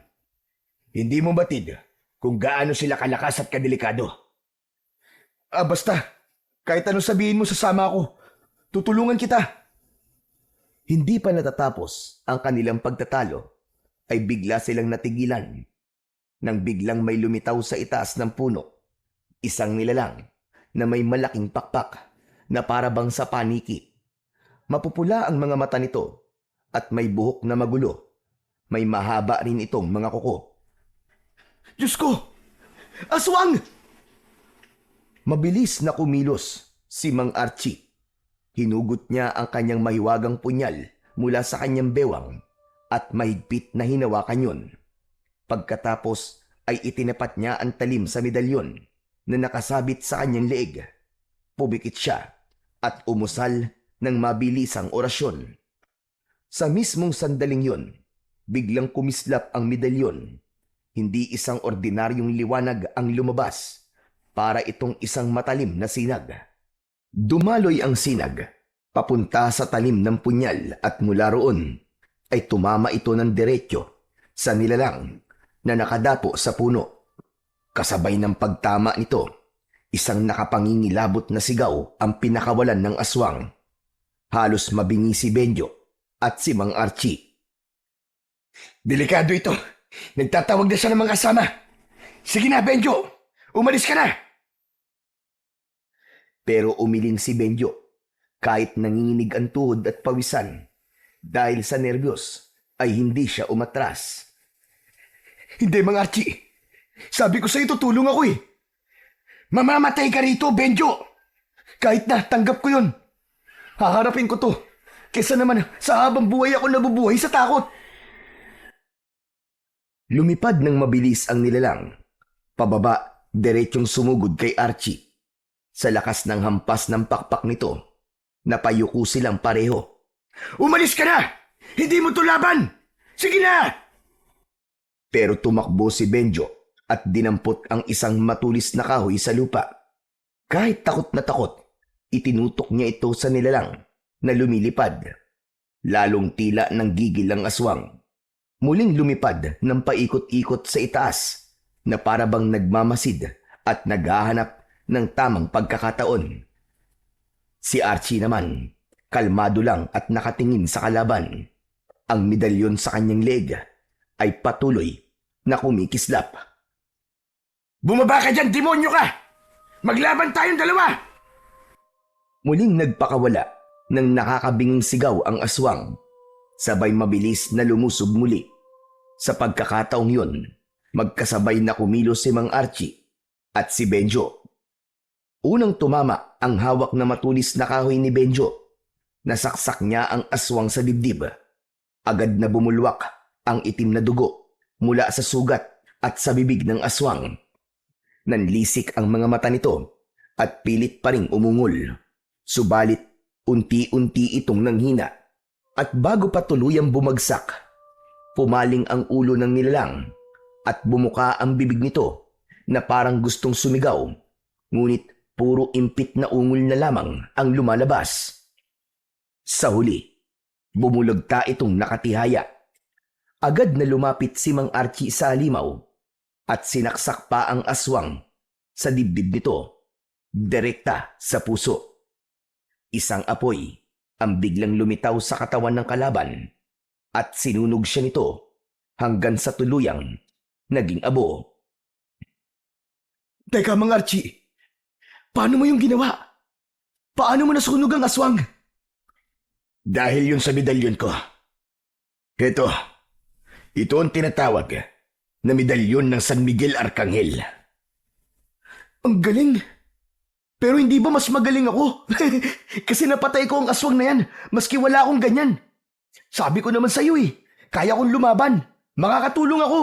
Hindi mo batid kung gaano sila kalakas at kadelikado. Basta, kahit anong sabihin mo, sasama ako. Tutulungan kita. Hindi pa natatapos ang kanilang pagtatalo, ay bigla silang natigilan. Nang biglang may lumitaw sa itaas ng puno, isang nilalang na may malaking pakpak na parabang sa paniki. Mapupula ang mga mata nito at may buhok na magulo. May mahaba rin itong mga kuko. Diyos ko! Aswang! Mabilis na kumilos si Mang Archie. Hinugot niya ang kanyang mahiwagang punyal mula sa kanyang bewang at mahigpit na hinawakan yun. Pagkatapos ay itinapat niya ang talim sa medalyon na nakasabit sa kanyang leeg. Pumikit siya at umusal ng mabilisang orasyon. Sa mismong sandaling yun, biglang kumislap ang medalyon. Hindi isang ordinaryong liwanag ang lumabas, para itong isang matalim na sinag. Dumaloy ang sinag, papunta sa talim ng punyal at mula roon, ay tumama ito ng diretso sa nilalang na nakadapo sa puno. Kasabay ng pagtama nito, isang nakapangingilabot na sigaw ang pinakawalan ng aswang. Halos mabingi si Benjo at si Mang Archie. Delikado ito. Nagtatawag na siya ng mga kasama. Sige na, Benjo. Umalis ka na. Pero umiling si Benjo kahit nanginginig ang tuhod at pawisan. Dahil sa nervyos ay hindi siya umatras. Hindi, Mang Archie. Sabi ko sa'yo, tutulong ako eh. Mamamatay ka rito, Benjo. Kahit na, tanggap ko yun. Haharapin ko to. Kesa naman sa habang buhay ako nabubuhay sa takot. Lumipad ng mabilis ang nilalang. Pababa, diretsyong sumugod kay Archie. Sa lakas ng hampas ng pakpak nito, napayuko silang pareho. Umalis ka na! Hindi mo to laban! Sige na! Pero tumakbo si Benjo at dinampot ang isang matulis na kahoy sa lupa. Kahit takot na takot, itinutok niya ito sa nilalang na lumilipad. Lalong tila ng gigil ang aswang. Muling lumipad ng paikot-ikot sa itaas na parabang nagmamasid at naghahanap ng tamang pagkakataon. Si Archie naman, kalmado lang at nakatingin sa kalaban. Ang medalyon sa kanyang leg ay patuloy na kumikislap. Bumaba ka dyan, demonyo ka! Maglaban tayong dalawa! Muling nagpakawala ng nakakabinging sigaw ang aswang. Sabay mabilis na lumusob muli. Sa pagkakataong yun, magkasabay na kumilos si Mang Archie at si Benjo. Unang tumama ang hawak na matulis na kahoy ni Benjo. Nasaksak niya ang aswang sa dibdib. Agad na bumulwak ang itim na dugo mula sa sugat at sa bibig ng aswang. Nanlisik ang mga mata nito at pilit pa ring umungol. Subalit, unti-unti itong nanghina. At bago pa tuluyang bumagsak, pumaling ang ulo ng nilalang at bumuka ang bibig nito na parang gustong sumigaw, ngunit puro impit na ungol na lamang ang lumalabas. Sa huli, bumulagta itong nakatihaya. Agad na lumapit si Mang Archie sa halimaw at sinaksak pa ang aswang sa dibdib nito, direkta sa puso. Isang apoy ang biglang lumitaw sa katawan ng kalaban at sinunog siya nito hanggang sa tuluyang naging abo. Teka, Mang Archie. Paano mo yung ginawa? Paano mo nasunog ang aswang? Dahil yun sa medalyon ko. Ito ang tinatawag na medalyon ng San Miguel Arcangel. Ang galing! Pero hindi ba mas magaling ako? Kasi napatay ko ang aswang na yan, maski wala akong ganyan. Sabi ko naman sa'yo kaya kong lumaban. Makakatulong ako.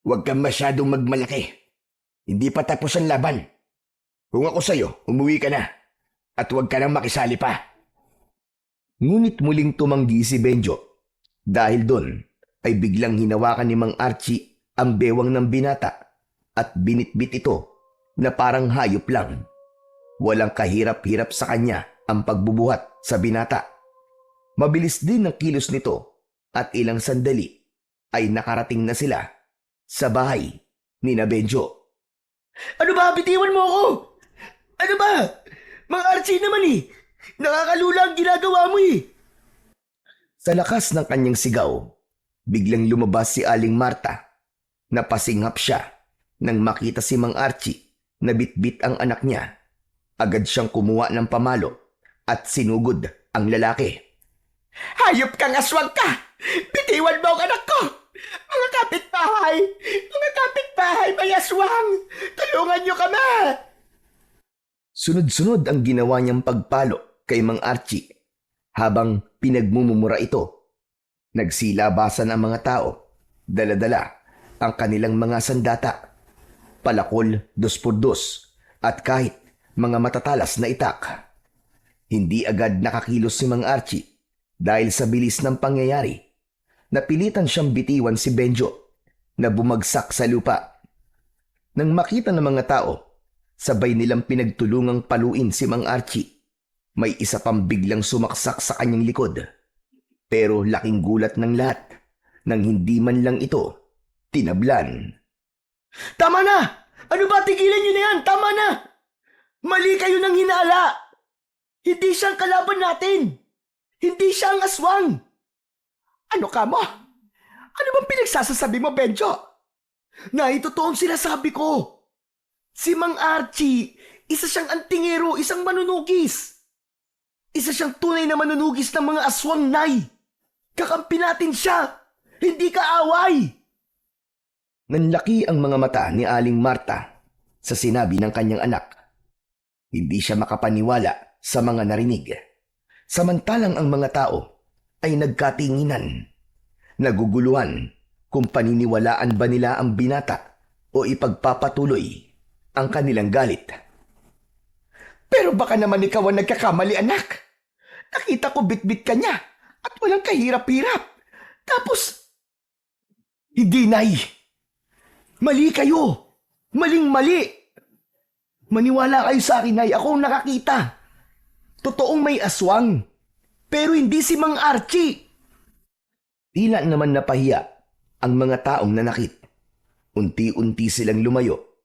Huwag kang masyadong magmalaki. Hindi pa tapos ang laban. Kung ako sa'yo, umuwi ka na. At huwag ka nang makisali pa. Ngunit muling tumanggi si Benjo. Dahil doon ay biglang hinawakan ni Mang Archie ang bewang ng binata at binitbit ito na parang hayop lang. Walang kahirap-hirap sa kanya ang pagbubuhat sa binata. Mabilis din ang kilos nito at ilang sandali ay nakarating na sila sa bahay ni na Benjo. Ano ba? Bitiwan mo ako! Ano ba? Mang Archie naman Nakakalula ang ginagawa mo Sa lakas ng kanyang sigaw, biglang lumabas si Aling Marta. Napasinghap siya nang makita si Mang Archie na bitbit ang anak niya. Agad siyang kumuha ng pamalo at sinugod ang lalaki. Hayop kang aswang ka! Bitiwan mo ang anak ko! Mga kapitbahay! Mga kapitbahay, may aswang! Tulungan niyo kami! Sunod-sunod ang ginawa niyang pagpalo kay Mang Archie habang pinagmumura ito. Nagsilabasan ang mga tao, dala-dala ang kanilang mga sandata, palakol 2x2 at kahit mga matatalas na itak. Hindi agad nakakilos si Mang Archie dahil sa bilis ng pangyayari. Napilitan siyang bitiwan si Benjo na bumagsak sa lupa. Nang makita ng mga tao, sabay nilang pinagtulungang paluin si Mang Archie. May isa pang biglang sumaksak sa kanyang likod. Pero laking gulat ng lahat nang hindi man lang ito tinablan. Tama na! Ano ba, tigilan niyo na yan! Tama na! Mali kayo ng hinala! Hindi siyang kalaban natin! Hindi siya ang aswang! Ano ka mo? Ano bang pinagsasasabi mo, Benjo? Na itotoong sinasabi ko. Si Mang Archie, isa siyang antingero, isang manunugis. Isa siyang tunay na manunugis ng mga aswang, Nay. Kakampi natin siya! Hindi kaaway! Nanlaki ang mga mata ni Aling Marta sa sinabi ng kanyang anak. Hindi siya makapaniwala sa mga narinig. Samantalang ang mga tao ay nagkatinginan, naguguluhan kung paniniwalaan ba nila ang binata o ipagpapatuloy ang kanilang galit. Pero baka naman ikaw ang nagkakamali, anak. Nakita ko bitbit ka niya at walang kahirap-hirap. Tapos, hindi, Nay. Mali kayo. Maling-mali. Maniwala kayo sa akin, Nay. Ako ang nakakita. Totoong may aswang. Pero hindi si Mang Archie. Tila naman napahiya ang mga taong nanakit. Unti-unti silang lumayo.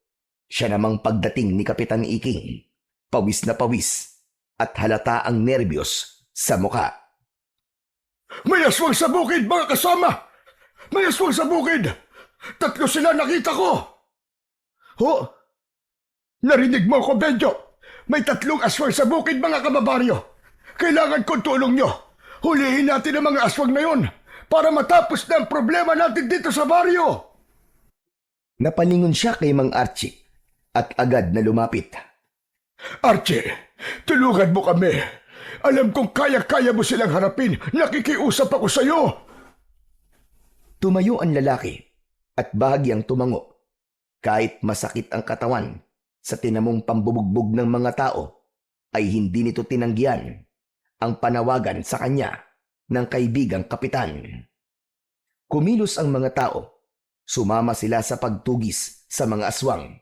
Siya namang pagdating ni Kapitan Iking, pawis na pawis at halata ang nerbiyos sa mukha. May aswang sa bukid, mga kasama! May aswang sa bukid! 3 sila nakita ko! Ho? Narinig mo ko, Benjo? May 3 aswang sa bukid, mga kababaryo. Kailangan ko tulong nyo. Hulihin natin ang mga aswang na yun para matapos na ang problema natin dito sa baryo. Napalingon siya kay Mang Archie at agad na lumapit. Archie, tulungan mo kami. Alam kong kaya-kaya mo silang harapin. Nakikiusap ako sa'yo. Tumayo ang lalaki at bahagyang tumango. Kahit masakit ang katawan sa tinamong pambubugbog ng mga tao, ay hindi nito tinanggihan ang panawagan sa kanya ng kaibigang kapitan. Kumilos ang mga tao. Sumama sila sa pagtugis sa mga aswang.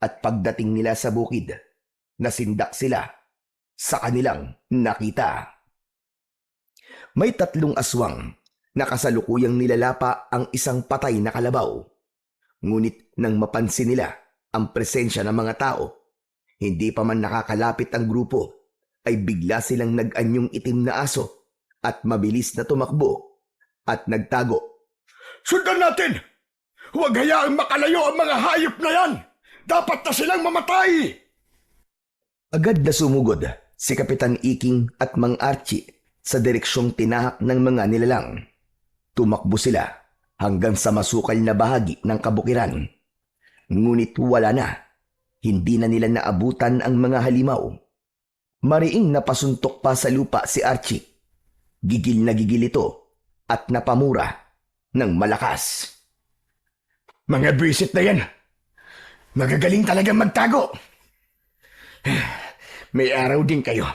At pagdating nila sa bukid, nasindak sila sa kanilang nakita. May 3 aswang na kasalukuyang nilalapa ang isang patay na kalabaw. Ngunit nang mapansin nila ang presensya ng mga tao, hindi pa man nakakalapit ang grupo, ay bigla silang nag-anyong itim na aso at mabilis na tumakbo at nagtago. Sundan natin! Huwag hayaang makalayo ang mga hayop na yan! Dapat na silang mamatay! Agad na sumugod si Kapitan Iking at Mang Archie sa direksyong tinahak ng mga nilalang. Tumakbo sila hanggang sa masukal na bahagi ng kabukiran. Ngunit wala na. Hindi na nila naabutan ang mga halimaw. Mariing napasuntok pa sa lupa si Archie. Gigil na gigil ito at napamura ng malakas. Mga bisit na yan! Magagaling talagang magtago! May araw din kayo.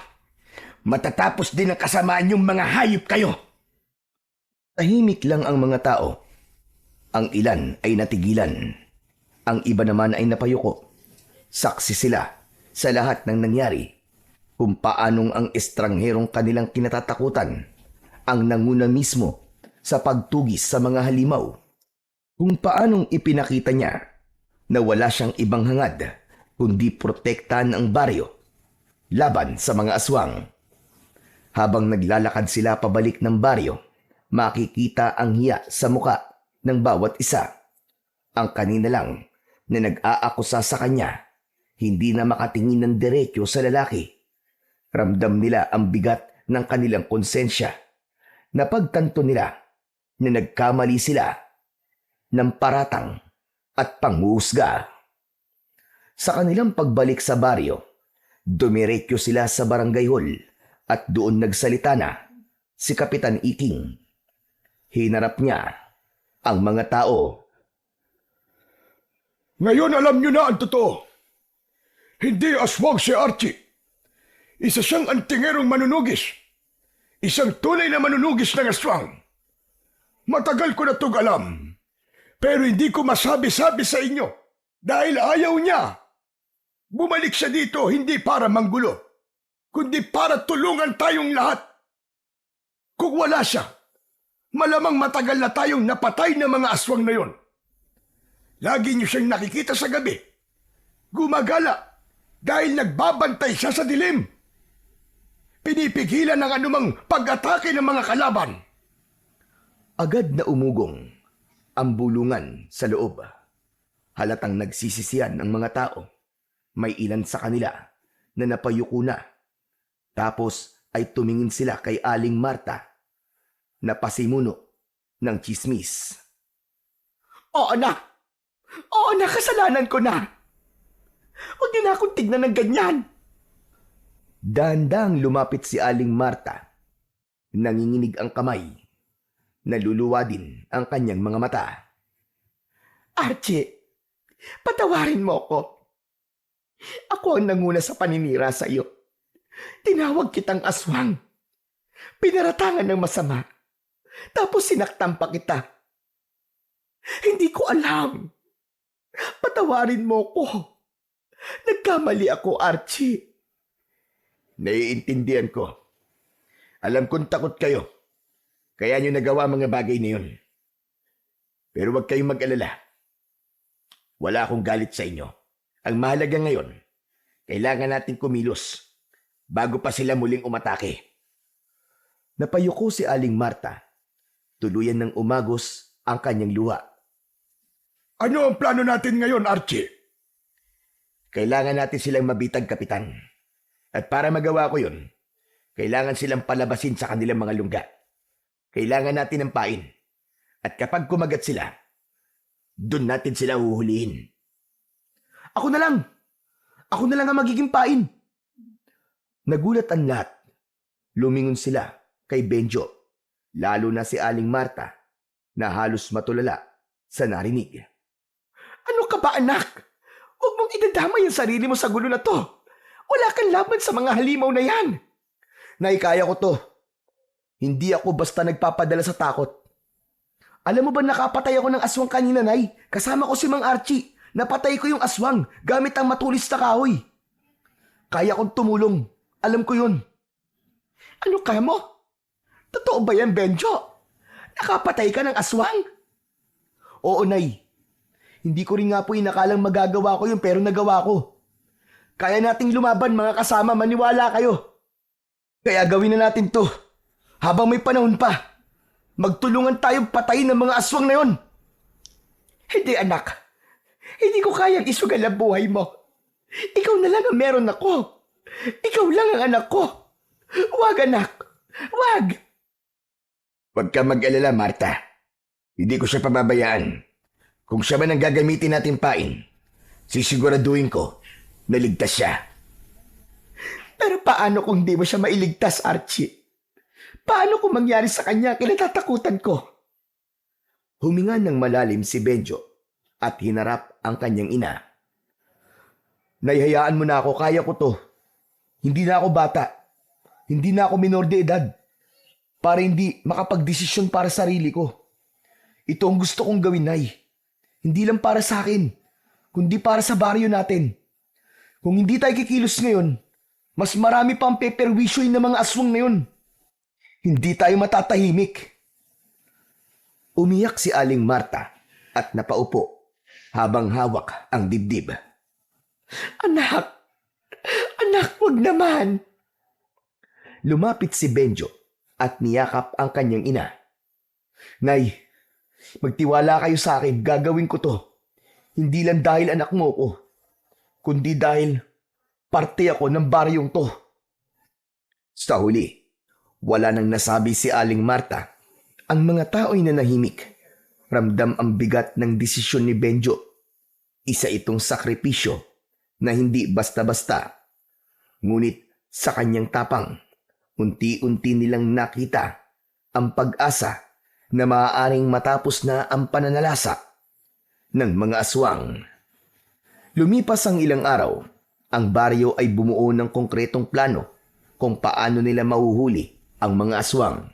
Matatapos din ang kasamaan yung mga hayop kayo. Tahimik lang ang mga tao. Ang ilan ay natigilan. Ang iba naman ay napayuko. Saksi sila sa lahat ng nangyari. Kung paanong ang estrangherong kanilang kinatatakutan ang nanguna mismo sa pagtugis sa mga halimaw. Kung paanong ipinakita niya na wala siyang ibang hangad kundi protektahan ang baryo laban sa mga aswang. Habang naglalakad sila pabalik ng baryo, makikita ang hiya sa muka ng bawat isa. Ang kanina lang na nag-aakusa sa kanya, hindi na makatingin ng diretso sa lalaki. Ramdam nila ang bigat ng kanilang konsensya. Napagtanto nila na nagkamali sila ng paratang at panghuhusga. Sa kanilang pagbalik sa baryo, dumiretso sila sa barangay hall at doon nagsalita na si Kapitan Iking. Hinarap niya ang mga tao. Ngayon alam nyo na ang totoo. Hindi aswang si Archie. Isa siyang antingerong manunugis. Isang tunay na manunugis ng aswang. Matagal ko na itong alam. Pero hindi ko masabi-sabi sa inyo dahil ayaw niya. Bumalik siya dito hindi para manggulo, kundi para tulungan tayong lahat. Kung wala siya, malamang matagal na tayong napatay ng mga aswang na yon. Lagi niyo siyang nakikita sa gabi. Gumagala dahil nagbabantay siya sa dilim. Pinipigilan ang anumang pag-atake ng mga kalaban. Agad na umugong ang bulungan sa loob. Halatang nagsisisiyan ang mga tao. May ilan sa kanila na napayuko na. Tapos ay tumingin sila kay Aling Marta na pasimuno ng tsismis. Oo na! Oo na, kasalanan ko na! Huwag niyo na akong tignan ng ganyan! Dahan-dahang lumapit si Aling Marta. Nanginginig ang kamay. Naluluwa din ang kanyang mga mata. Archie, patawarin mo ako. Ako ang nanguna sa paninira sa iyo. Tinawag kitang aswang. Pinaratangan ng masama. Tapos sinaktan pa kita. Hindi ko alam. Patawarin mo ko. Nagkamali ako, Archie. Naiintindihan ko. Alam kong takot kayo. Kaya nyo nagawa mga bagay na yun. Pero huwag kayong mag-alala. Wala akong galit sa inyo. Ang mahalaga ngayon, kailangan natin kumilos bago pa sila muling umatake. Napayuko si Aling Marta. Tuluyan ng umagos ang kanyang luha. Ano ang plano natin ngayon, Archie? Kailangan natin silang mabitag, Kapitan. At para magawa ko yun, kailangan silang palabasin sa kanilang mga lungga. Kailangan natin ng pain. At kapag kumagat sila, doon natin sila huhulihin. Ako na lang! Ako na lang ang magiging pain! Nagulat ang lahat. Lumingon sila kay Benjo, lalo na si Aling Marta, na halos matulala sa narinig. Ano ka ba, anak? Huwag mong idadamay ang sarili mo sa gulo na to. Wala kang laban sa mga halimaw na yan. Nay, kaya ko to. Hindi ako basta nagpapadala sa takot. Alam mo ba nakapatay ako ng aswang kanina, Nay? Kasama ko si Mang Archie. Napatay ko yung aswang gamit ang matulis na kahoy. Kaya kong tumulong. Alam ko yun. Ano ka mo? Totoo ba yan, Benjo? Nakapatay ka ng aswang? Oo, Nay. Hindi ko rin nga po inakalang magagawa ko yun pero nagawa ko. Kaya nating lumaban, mga kasama, maniwala kayo. Kaya gawin na natin to. Habang may panahon pa, magtulungan tayong patayin ng mga aswang na yon. Hindi, anak. Hindi ko kayang isugal ang buhay mo. Ikaw na lang ang meron ako. Ikaw lang ang anak ko. Wag, anak. Wag. Huwag ka mag-alala, Marta. Hindi ko siya pababayaan. Kung siya man ang gagamitin natin pain, sisiguraduhin ko na ligtas siya. Pero paano kung di mo siya mailigtas, Archie? Paano kung mangyari sa kanya kinatatakutan ko? Huminga ng malalim si Benjo at hinarap ang kanyang ina. Naihayaan mo na ako, kaya ko to. Hindi na ako bata. Hindi na ako minor de edad. Para hindi makapagdesisyon para sa sarili ko. Ito ang gusto kong gawin, Nay. Hindi lang para sa akin, kundi para sa baryo natin. Kung hindi tayo kikilos ngayon, mas marami pa ang peperwisyoin ng mga aswang na yun. Hindi tayo matatahimik. Umiyak si Aling Marta at napaupo habang hawak ang dibdib. Anak! Anak, wag naman! Lumapit si Benjo at niyakap ang kanyang ina. Nay, magtiwala kayo sa akin, gagawin ko to. Hindi lang dahil anak mo ko, kundi dahil parte ako ng baryong to. Sa huli, wala nang nasabi si Aling Marta. Ang mga tao'y nanahimik. Ramdam ang bigat ng desisyon ni Benjo. Isa itong sakripisyo na hindi basta-basta. Ngunit sa kanyang tapang, unti-unti nilang nakita ang pag-asa na maaaring matapos na ang pananalasa ng mga aswang. Lumipas ang ilang araw, ang baryo ay bumuo ng konkretong plano kung paano nila mahuhuli ang mga aswang.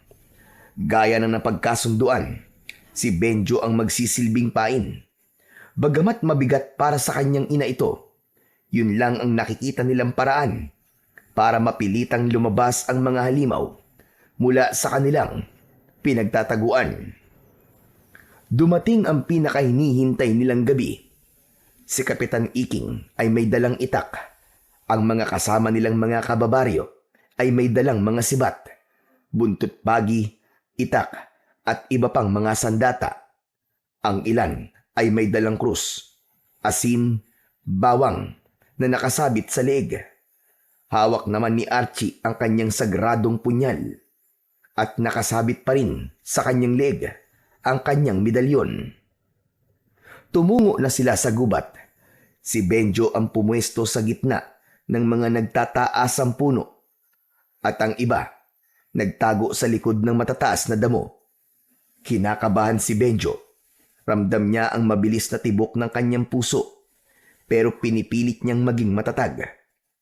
Gaya ng napagkasunduan, si Benjo ang magsisilbing pain. Bagamat mabigat para sa kanyang ina ito, yun lang ang nakikita nilang paraan para mapilitang lumabas ang mga halimaw mula sa kanilang pinagtataguan. Dumating ang pinakahinihintay nilang gabi. Si Kapitan Iking ay may dalang itak. Ang mga kasama nilang mga kababaryo ay may dalang mga sibat, buntut pagi, itak at iba pang mga sandata. Ang ilan ay may dalang krus, asin, bawang na nakasabit sa leeg. Hawak naman ni Archie ang kanyang sagradong punyal at nakasabit pa rin sa kanyang leeg ang kanyang medalyon. Tumungo na sila sa gubat. Si Benjo ang pumuesto sa gitna ng mga nagtataasang puno at ang iba nagtago sa likod ng matataas na damo. Kinakabahan si Benjo. Ramdam niya ang mabilis na tibok ng kanyang puso, pero pinipilit niyang maging matatag.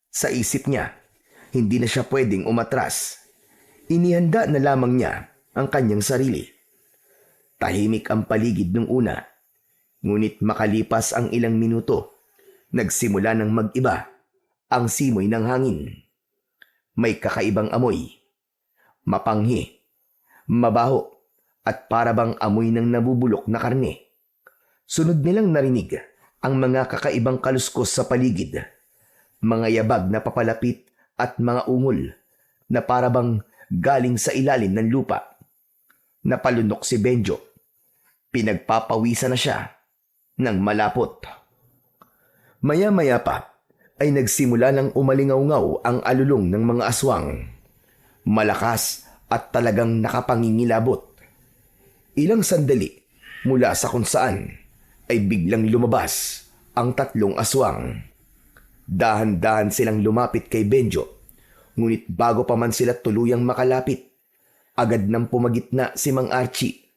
Sa isip niya, hindi na siya pwedeng umatras. Inihanda na lamang niya ang kanyang sarili. Tahimik ang paligid nung una, ngunit makalipas ang ilang minuto, nagsimula ng mag-iba ang simoy ng hangin. May kakaibang amoy, mapanghi, mabaho, at parabang amoy ng nabubulok na karne. Sunod nilang narinig ang mga kakaibang kaluskos sa paligid, mga yabag na papalapit at mga ungol na parabang galing sa ilalim ng lupa. Napalunok si Benjo. Pinagpapawisan na siya ng malapot. Maya-maya pa ay nagsimula ng umalingaw-ngaw ang alulong ng mga aswang. Malakas at talagang nakapangingilabot. Ilang sandali mula sa kung saan ay biglang lumabas ang tatlong aswang. Dahan-dahan silang lumapit kay Benjo, ngunit bago pa man sila tuluyang makalapit, agad nang pumagitna si Mang Archie.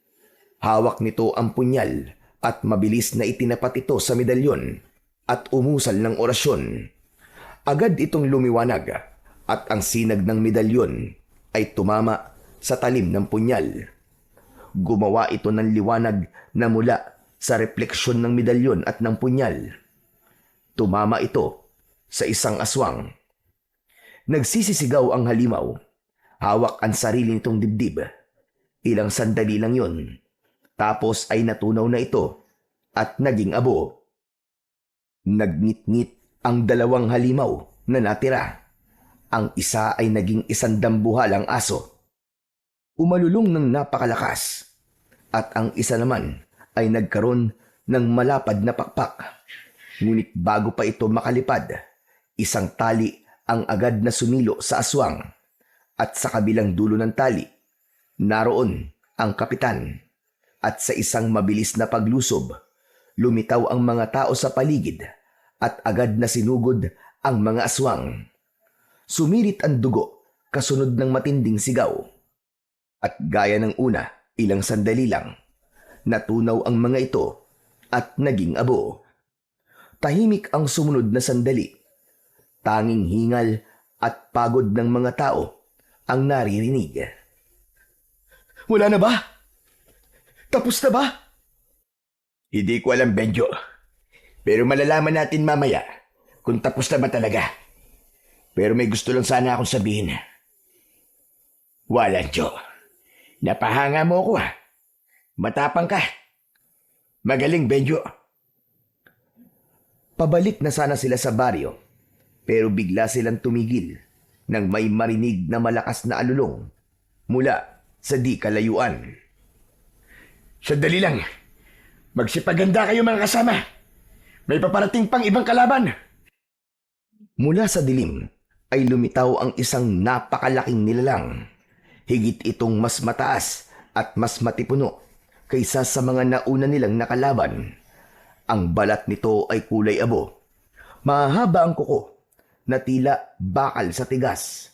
Hawak nito ang punyal at mabilis na itinapat ito sa medalyon at umusal ng orasyon. Agad itong lumiwanag at ang sinag ng medalyon ay tumama sa talim ng punyal. Gumawa ito ng liwanag na mula sa refleksyon ng medalyon at ng punyal. Tumama ito sa isang aswang. Nagsisisigaw ang halimaw. Hawak ang sarili nitong dibdib. Ilang sandali lang yun. Tapos ay natunaw na ito at naging abo. Nagngit-ngit ang dalawang halimaw na natira. Ang isa ay naging isang dambuhalang aso. Umalulong ng napakalakas. At ang isa naman ay nagkaroon ng malapad na pakpak. Ngunit bago pa ito makalipad, isang tali ang agad na sumilo sa aswang. At sa kabilang dulo ng tali, naroon ang kapitan. At sa isang mabilis na paglusob, lumitaw ang mga tao sa paligid at agad na sinugod ang mga aswang. Sumirit ang dugo kasunod ng matinding sigaw. At gaya ng una, ilang sandali lang, natunaw ang mga ito at naging abo. Tahimik ang sumunod na sandali. Tanging hingal at pagod ng mga tao ang naririnig. Wala na ba? Tapos na ba? Hindi ko alam, Benjo. Pero malalaman natin mamaya kung tapos na ba talaga. Pero may gusto lang sana akong sabihin. Walancho, napahanga mo ako ha. Matapang ka. Magaling, Benjo. Pabalik na sana sila sa baryo, pero bigla silang tumigil nang may marinig na malakas na alulong mula sa di kalayuan. Sandali lang. Magsipaganda kayo mga kasama. May paparating pang ibang kalaban. Mula sa dilim ay lumitaw ang isang napakalaking nilalang. Higit itong mas mataas at mas matipuno kaysa sa mga nauna nilang nakalaban. Ang balat nito ay kulay abo. Mahaba ang kuko na tila bakal sa tigas.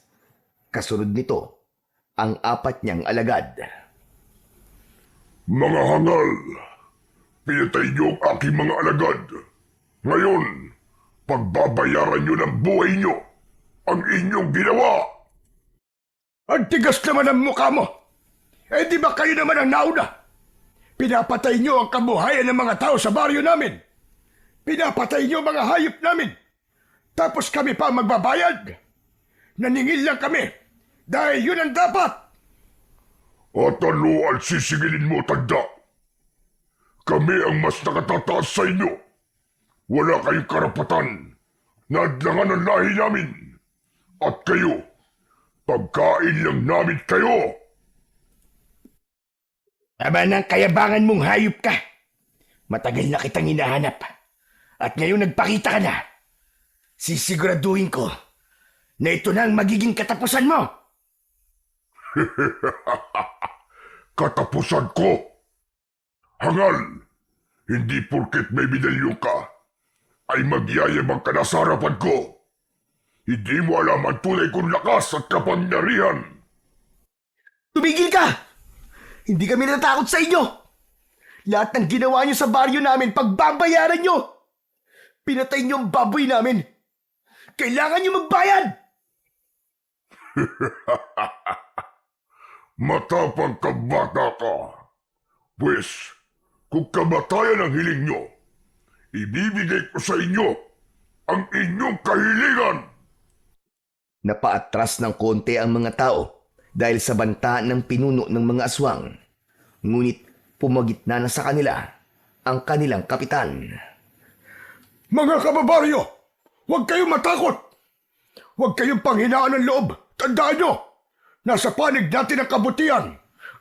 Kasunod nito, ang apat niyang alagad. Mga hangal, pinatay niyo ang aking mga alagad. Ngayon, pagbabayaran niyo ng buhay niyo ang inyong ginawa. Ang tigas naman ang mukha mo. Eh di ba kayo naman ang nauna? Pinapatay niyo ang kabuhayan ng mga tao sa baryo namin. Pinapatay niyo mga hayop namin. Tapos kami pa magbabayad. Naningil lang kami dahil yun ang dapat. At ano ang sisigilin mo, tanda? Kami ang mas nakatataas sa inyo. Wala kayong karapatan na adlangan ang lahi namin. At kayo, pagkain lang namin kayo. Tama ng kayabangan mong hayop ka. Matagal na kitang hinahanap. At ngayon nagpakita ka na. Sisiguraduhin ko na ito na ang magiging katapusan mo. Katapusan ko. Hangal, hindi porket may medalyo ka, ay magyayabang ka na sa harapan ko. Hindi mo alam ang tunay kong lakas at kapangyarihan. Tumigil ka! Hindi kami natatakot sa inyo! Lahat ng ginawa niyo sa baryo namin, pagbabayaran niyo! Pinatay niyo ang baboy namin! Kailangan niyo magbayad! Matapang ka bata ka. Pwes, kung kamatayan ang hiling nyo, ibibigay ko sa inyo ang inyong kahilingan. Napaatras ng konti ang mga tao dahil sa banta ng pinuno ng mga aswang. Ngunit pumagitna na sa kanila ang kanilang kapitan. Mga kababaryo, huwag kayong matakot. Huwag kayong panghinaan ng loob. Tandaan nyo, nasa panig natin ang kabutihan.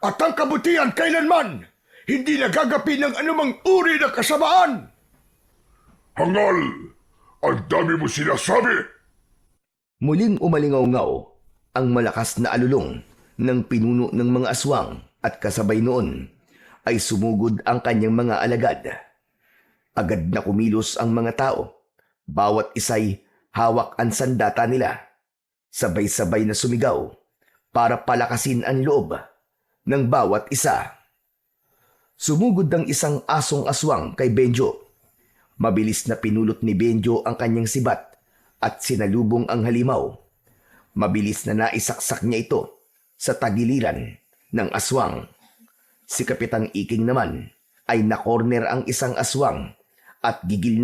At ang kabutihan kailanman hindi nagagapi ng anumang uri ng kasamaan. Hangal, ang dami mo sinasabi. Muling umalingaw-ngaw ang malakas na alulong ng pinuno ng mga aswang at kasabay noon ay sumugod ang kanyang mga alagad. Agad na kumilos ang mga tao. Bawat isa'y hawak ang sandata nila. Sabay-sabay na sumigaw para palakasin ang loob ng bawat isa. Sumugod ang isang asong aswang kay Benjo. Mabilis na pinulot ni Benjo ang kanyang sibat at sinalubong ang halimaw. Mabilis na naisaksak niya ito sa tagiliran ng aswang. Si Kapitang Iking naman ay nakorner ang isang aswang at gigil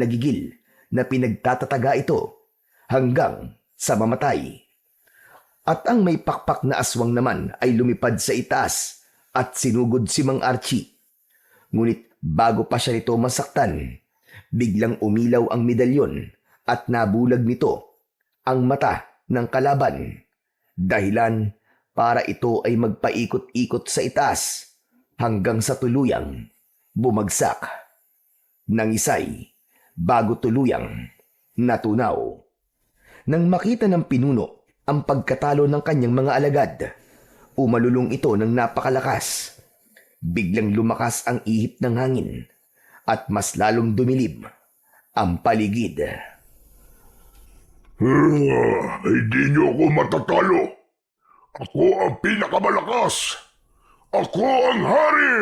na pinagtatataga ito hanggang sa mamatay. At ang may pakpak na aswang naman ay lumipad sa itaas at sinugod si Mang Archie. Ngunit bago pa siya nito masaktan, biglang umilaw ang medalyon at nabulag nito ang mata ng kalaban. Dahilan para ito ay magpaikot-ikot sa itaas hanggang sa tuluyang bumagsak. Nangisay bago tuluyang natunaw. Nang makita ng pinuno ang pagkatalo ng kanyang mga alagad, umalulong ito ng napakalakas. Biglang lumakas ang ihip ng hangin at mas lalong dumilib ang paligid. Hindi niyo ako matatalo. Ako ang pinakamalakas. Ako ang hari.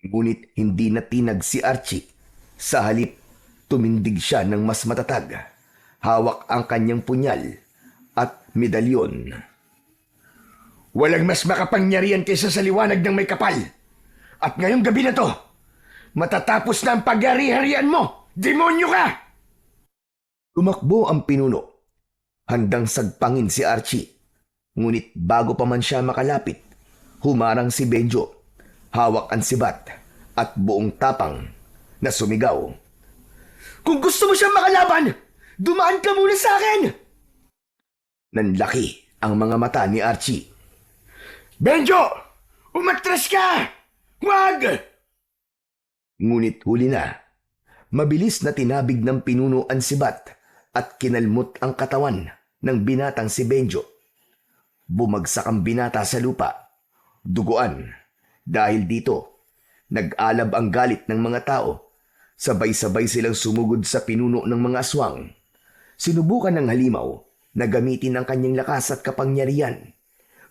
Ngunit hindi natinag si Archie. Sa halip, tumindig siya ng mas matatag. Hawak ang kanyang punyal at medalyon. Walang mas makapangyarihan kaysa sa liwanag ng may kapal. At ngayong gabi na to, matatapos na ang pag-ari-harian mo. Demonyo ka! Tumakbo ang pinuno. Handang sagpangin si Archie. Ngunit bago pa man siya makalapit, humarang si Benjo. Hawak ang sibat at buong tapang na sumigaw. Kung gusto mo siyang makalaban, dumaan ka muna sa akin! Nanlaki ang mga mata ni Archie. Benjo! Umatras ka! Huwag! Ngunit huli na. Mabilis na tinabig ng pinuno ang sibat at kinalmot ang katawan ng binatang si Benjo. Bumagsak ang binata sa lupa. Duguan. Dahil dito, nag-alab ang galit ng mga tao. Sabay-sabay silang sumugod sa pinuno ng mga aswang. Sinubukan ng halimaw na gamitin ang kanyang lakas at kapangyarihan.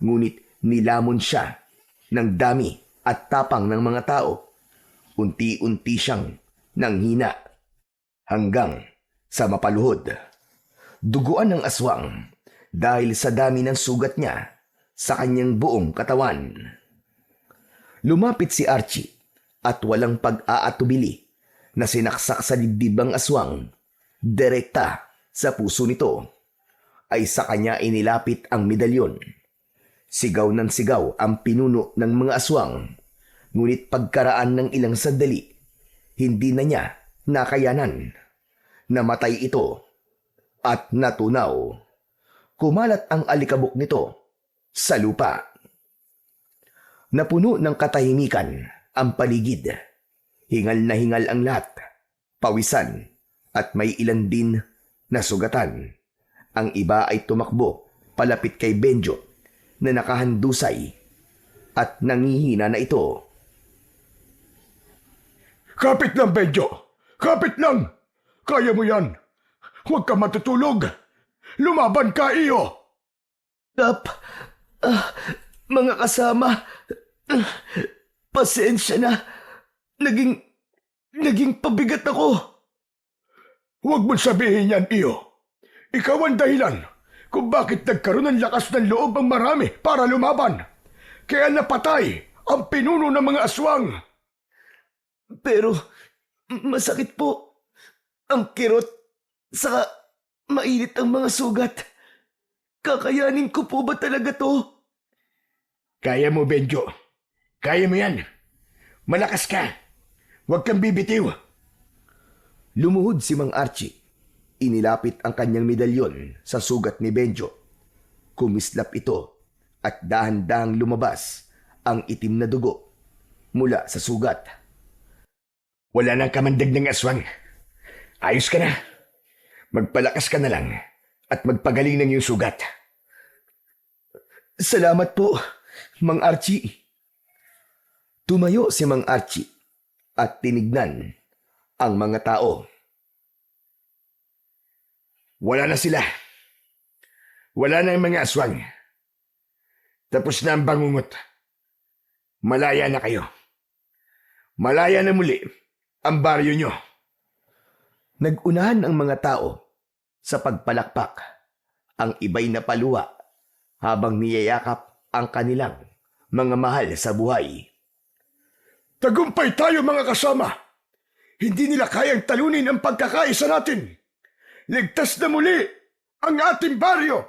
Ngunit nilamon siya ng dami at tapang ng mga tao. Unti-unti siyang nanghina hanggang sa mapaluhod. Duguan ng aswang dahil sa dami ng sugat niya sa kanyang buong katawan. Lumapit si Archie at walang pag-aatubili na sinaksak sa dibdib ang aswang. Direkta sa puso nito ay sa kanya inilapit ang medalyon. Sigaw ng sigaw ang pinuno ng mga aswang. Ngunit pagkaraan ng ilang sandali, hindi na niya nakayanan. Namatay ito at natunaw. Kumalat ang alikabok nito sa lupa. Napuno ng katahimikan ang paligid. Hingal na hingal ang lahat, pawisan at may ilan din na sugatan. Ang iba ay tumakbo palapit kay Benjo na nakahandusay at nangihina na ito. Kapit lang, Benjo! Kapit lang! Kaya mo yan! Huwag ka matutulog! Lumaban ka, iyo! Mga kasama, pasensya na. Naging pabigat ako. Huwag mo sabihin yan, iyo. Ikaw ang dahilan kung bakit nagkaroon ng lakas ng loob ang marami para lumaban. Kaya napatay ang pinuno ng mga aswang. Pero masakit po ang kirot, saka mainit ang mga sugat. Kakayanin ko po ba talaga to? Kaya mo, Benjo. Kaya mo yan. Malakas ka. Huwag kang bibitiw. Lumuhod si Mang Archie. Inilapit ang kanyang medalyon sa sugat ni Benjo. Kumislap ito at dahan-dahang lumabas ang itim na dugo mula sa sugat. Wala nang kamandag ng aswang. Ayos ka na. Magpalakas ka na lang at magpagaling ng iyong sugat. Salamat po, Mang Archie. Tumayo si Mang Archie at tinignan ang mga tao. Wala na sila. Wala na ang mga aswang. Tapos na ang bangungot. Malaya na kayo. Malaya na muli ang baryo nyo. Nagunahan ang mga tao sa pagpalakpak. Ang iba'y napaluwa habang niyayakap ang kanilang mga mahal sa buhay. Tagumpay tayo, mga kasama. Hindi nila kayang talunin ang pagkakaisa natin. Ligtas na muli ang ating baryo.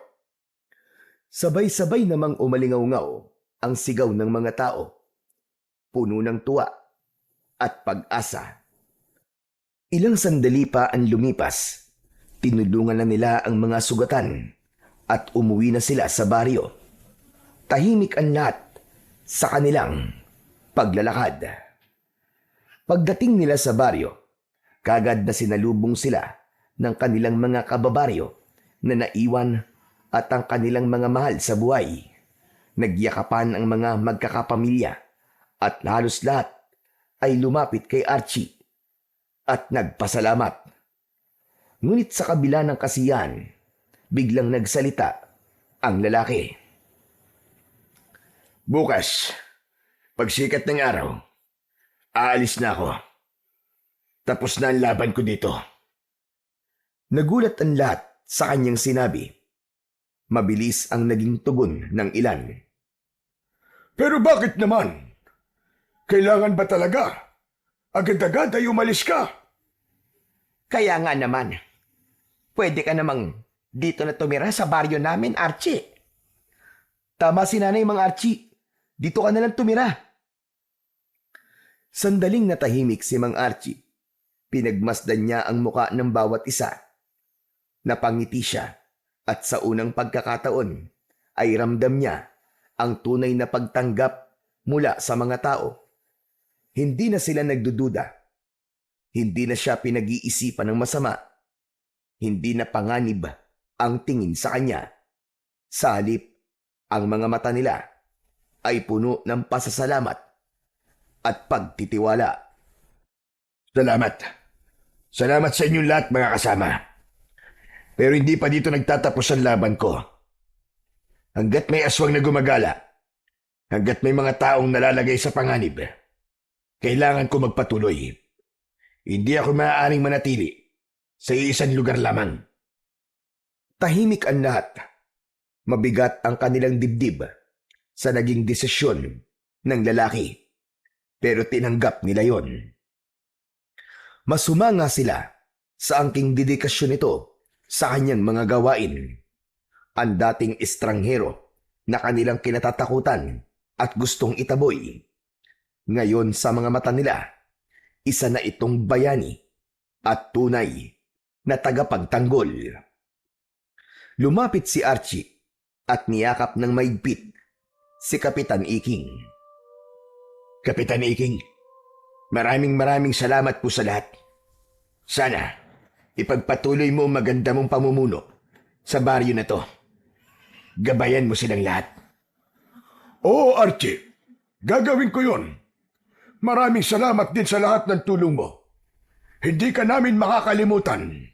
Sabay-sabay namang umalingaw-ngaw ang sigaw ng mga tao. Puno ng tuwa at pag-asa. Ilang sandali pa ang lumipas. Tinulungan na nila ang mga sugatan at umuwi na sila sa baryo. Tahimik ang lahat sa kanilang paglalakad. Pagdating nila sa baryo, kagad na sinalubong sila ng kanilang mga kababaryo na naiwan at ang kanilang mga mahal sa buhay. Nagyakapan ang mga magkakapamilya at halos lahat ay lumapit kay Archie at nagpasalamat. Ngunit sa kabila ng kasiyahan, biglang nagsalita ang lalaki. Bukas, pagsikat ng araw, aalis na ako. Tapos na ang laban ko dito. Nagulat ang lahat sa kanyang sinabi. Mabilis ang naging tugon ng ilan. Pero bakit naman? Kailangan ba talaga? Agad-agad ay umalis ka. Kaya nga naman, pwede ka namang dito na tumira sa baryo namin, Archie. Tama si Nanay, Mang Archie. Dito ka na lang tumira. Sandaling natahimik si Mang Archie. Pinagmasdan niya ang muka ng bawat isa. Napangiti siya at sa unang pagkakataon ay ramdam niya ang tunay na pagtanggap mula sa mga tao. Hindi na sila nagdududa. Hindi na siya pinag-iisipan ng masama. Hindi na panganib ang tingin sa kanya. Sa halip, ang mga mata nila ay puno ng pasasalamat at pagtitiwala. Salamat. Salamat sa inyong lahat, mga kasama. Pero hindi pa dito nagtatapos ang laban ko. Hanggat may aswang na gumagala, hanggat may mga taong nalalagay sa panganib, kailangan ko magpatuloy. Hindi ako maaaring manatili sa isang lugar lamang. Tahimik ang lahat. Mabigat ang kanilang dibdib sa naging desisyon ng lalaki. Pero tinanggap nila yon. Masumanga sila sa angking dedikasyon nito sa kanyang mga gawain. Ang dating estranghero na kanilang kinatatakutan at gustong itaboy. Ngayon sa mga mata nila, isa na itong bayani at tunay na tagapagtanggol. Lumapit si Archie at niyakap ng maigpit si Kapitan Iking. Kapitan Iking, maraming salamat po sa lahat. Sana, ipagpatuloy mo ang maganda mong pamumuno sa baryo na to. Gabayan mo silang lahat. Oo, Archie. Gagawin ko yun. Maraming salamat din sa lahat ng tulong mo. Hindi ka namin makakalimutan.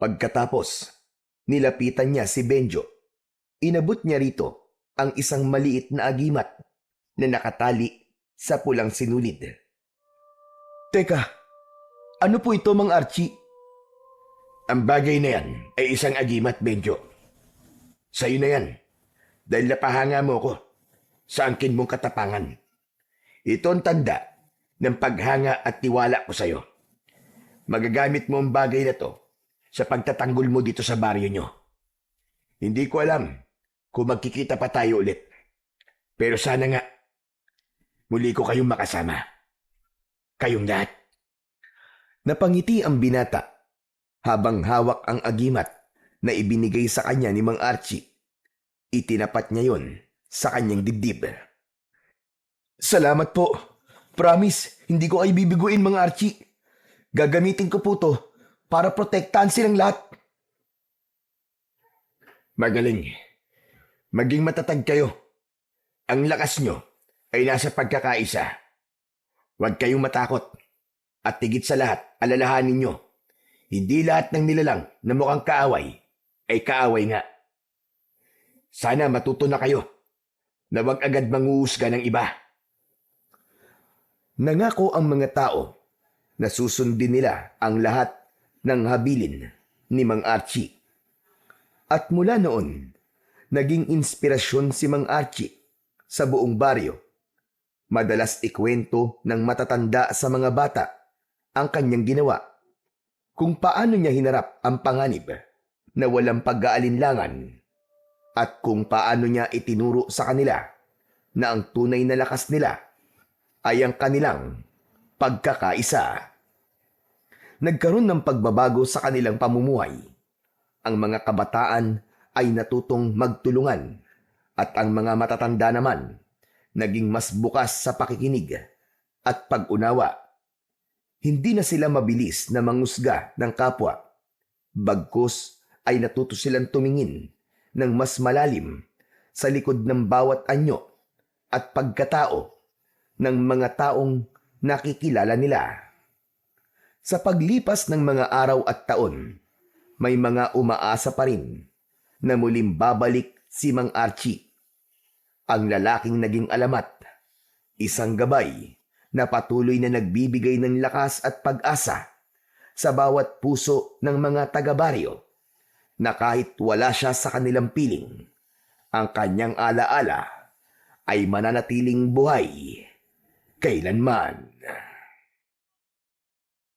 Pagkatapos, nilapitan niya si Benjo. Inabot niya rito ang isang maliit na agimat na nakatali sa pulang sinulid. Teka, ano po ito, Mang Archie? Ang bagay na yan ay isang agimat, Benjo. Sa'yo na yan, dahil napahanga mo ko sa angkin mong katapangan. Ito ang tanda ng paghanga at tiwala ko sa'yo. Magagamit mo ang bagay na to sa pagtatanggol mo dito sa baryo nyo. Hindi ko alam kung magkikita pa tayo ulit. Pero sana nga, muli ko kayong makasama. Kayong lahat. Napangiti ang binata habang hawak ang agimat na ibinigay sa kanya ni Mang Archie. Itinapat niya yon sa kanyang dibdib. Salamat po. Promise, hindi ko ay bibiguin, Mang Archie. Gagamitin ko po to para protektahan silang lahat. Magaling. Maging matatag kayo. Ang lakas nyo ay nasa pagkakaisa. Huwag kayong matakot. At tigit sa lahat, alalahanin nyo. Hindi lahat ng nilalang na mukhang kaaway ay kaaway nga. Sana matuto na kayo na wag agad manguhusga ng iba. Nangako ang mga tao na susundin nila ang lahat ng habilin ni Mang Archie. At mula noon, naging inspirasyon si Mang Archie sa buong baryo. Madalas ikwento ng matatanda sa mga bata ang kanyang ginawa, kung paano niya hinarap ang panganib na walang pag-aalinlangan at kung paano niya itinuro sa kanila na ang tunay na lakas nila ay ang kanilang pagkakaisa. Nagkaroon ng pagbabago sa kanilang pamumuhay. Ang mga kabataan ay natutong magtulungan at ang mga matatanda naman naging mas bukas sa pakikinig at pag-unawa. Hindi na sila mabilis na mangusga ng kapwa. Bagkus ay natuto silang tumingin ng mas malalim sa likod ng bawat anyo at pagkatao ng mga taong nakikilala nila. Sa paglipas ng mga araw at taon, may mga umaasa pa rin na muling babalik si Mang Archie. Ang lalaking naging alamat, isang gabay na patuloy na nagbibigay ng lakas at pag-asa sa bawat puso ng mga taga-baryo na kahit wala siya sa kanilang piling, ang kanyang alaala ay mananatiling buhay kailanman.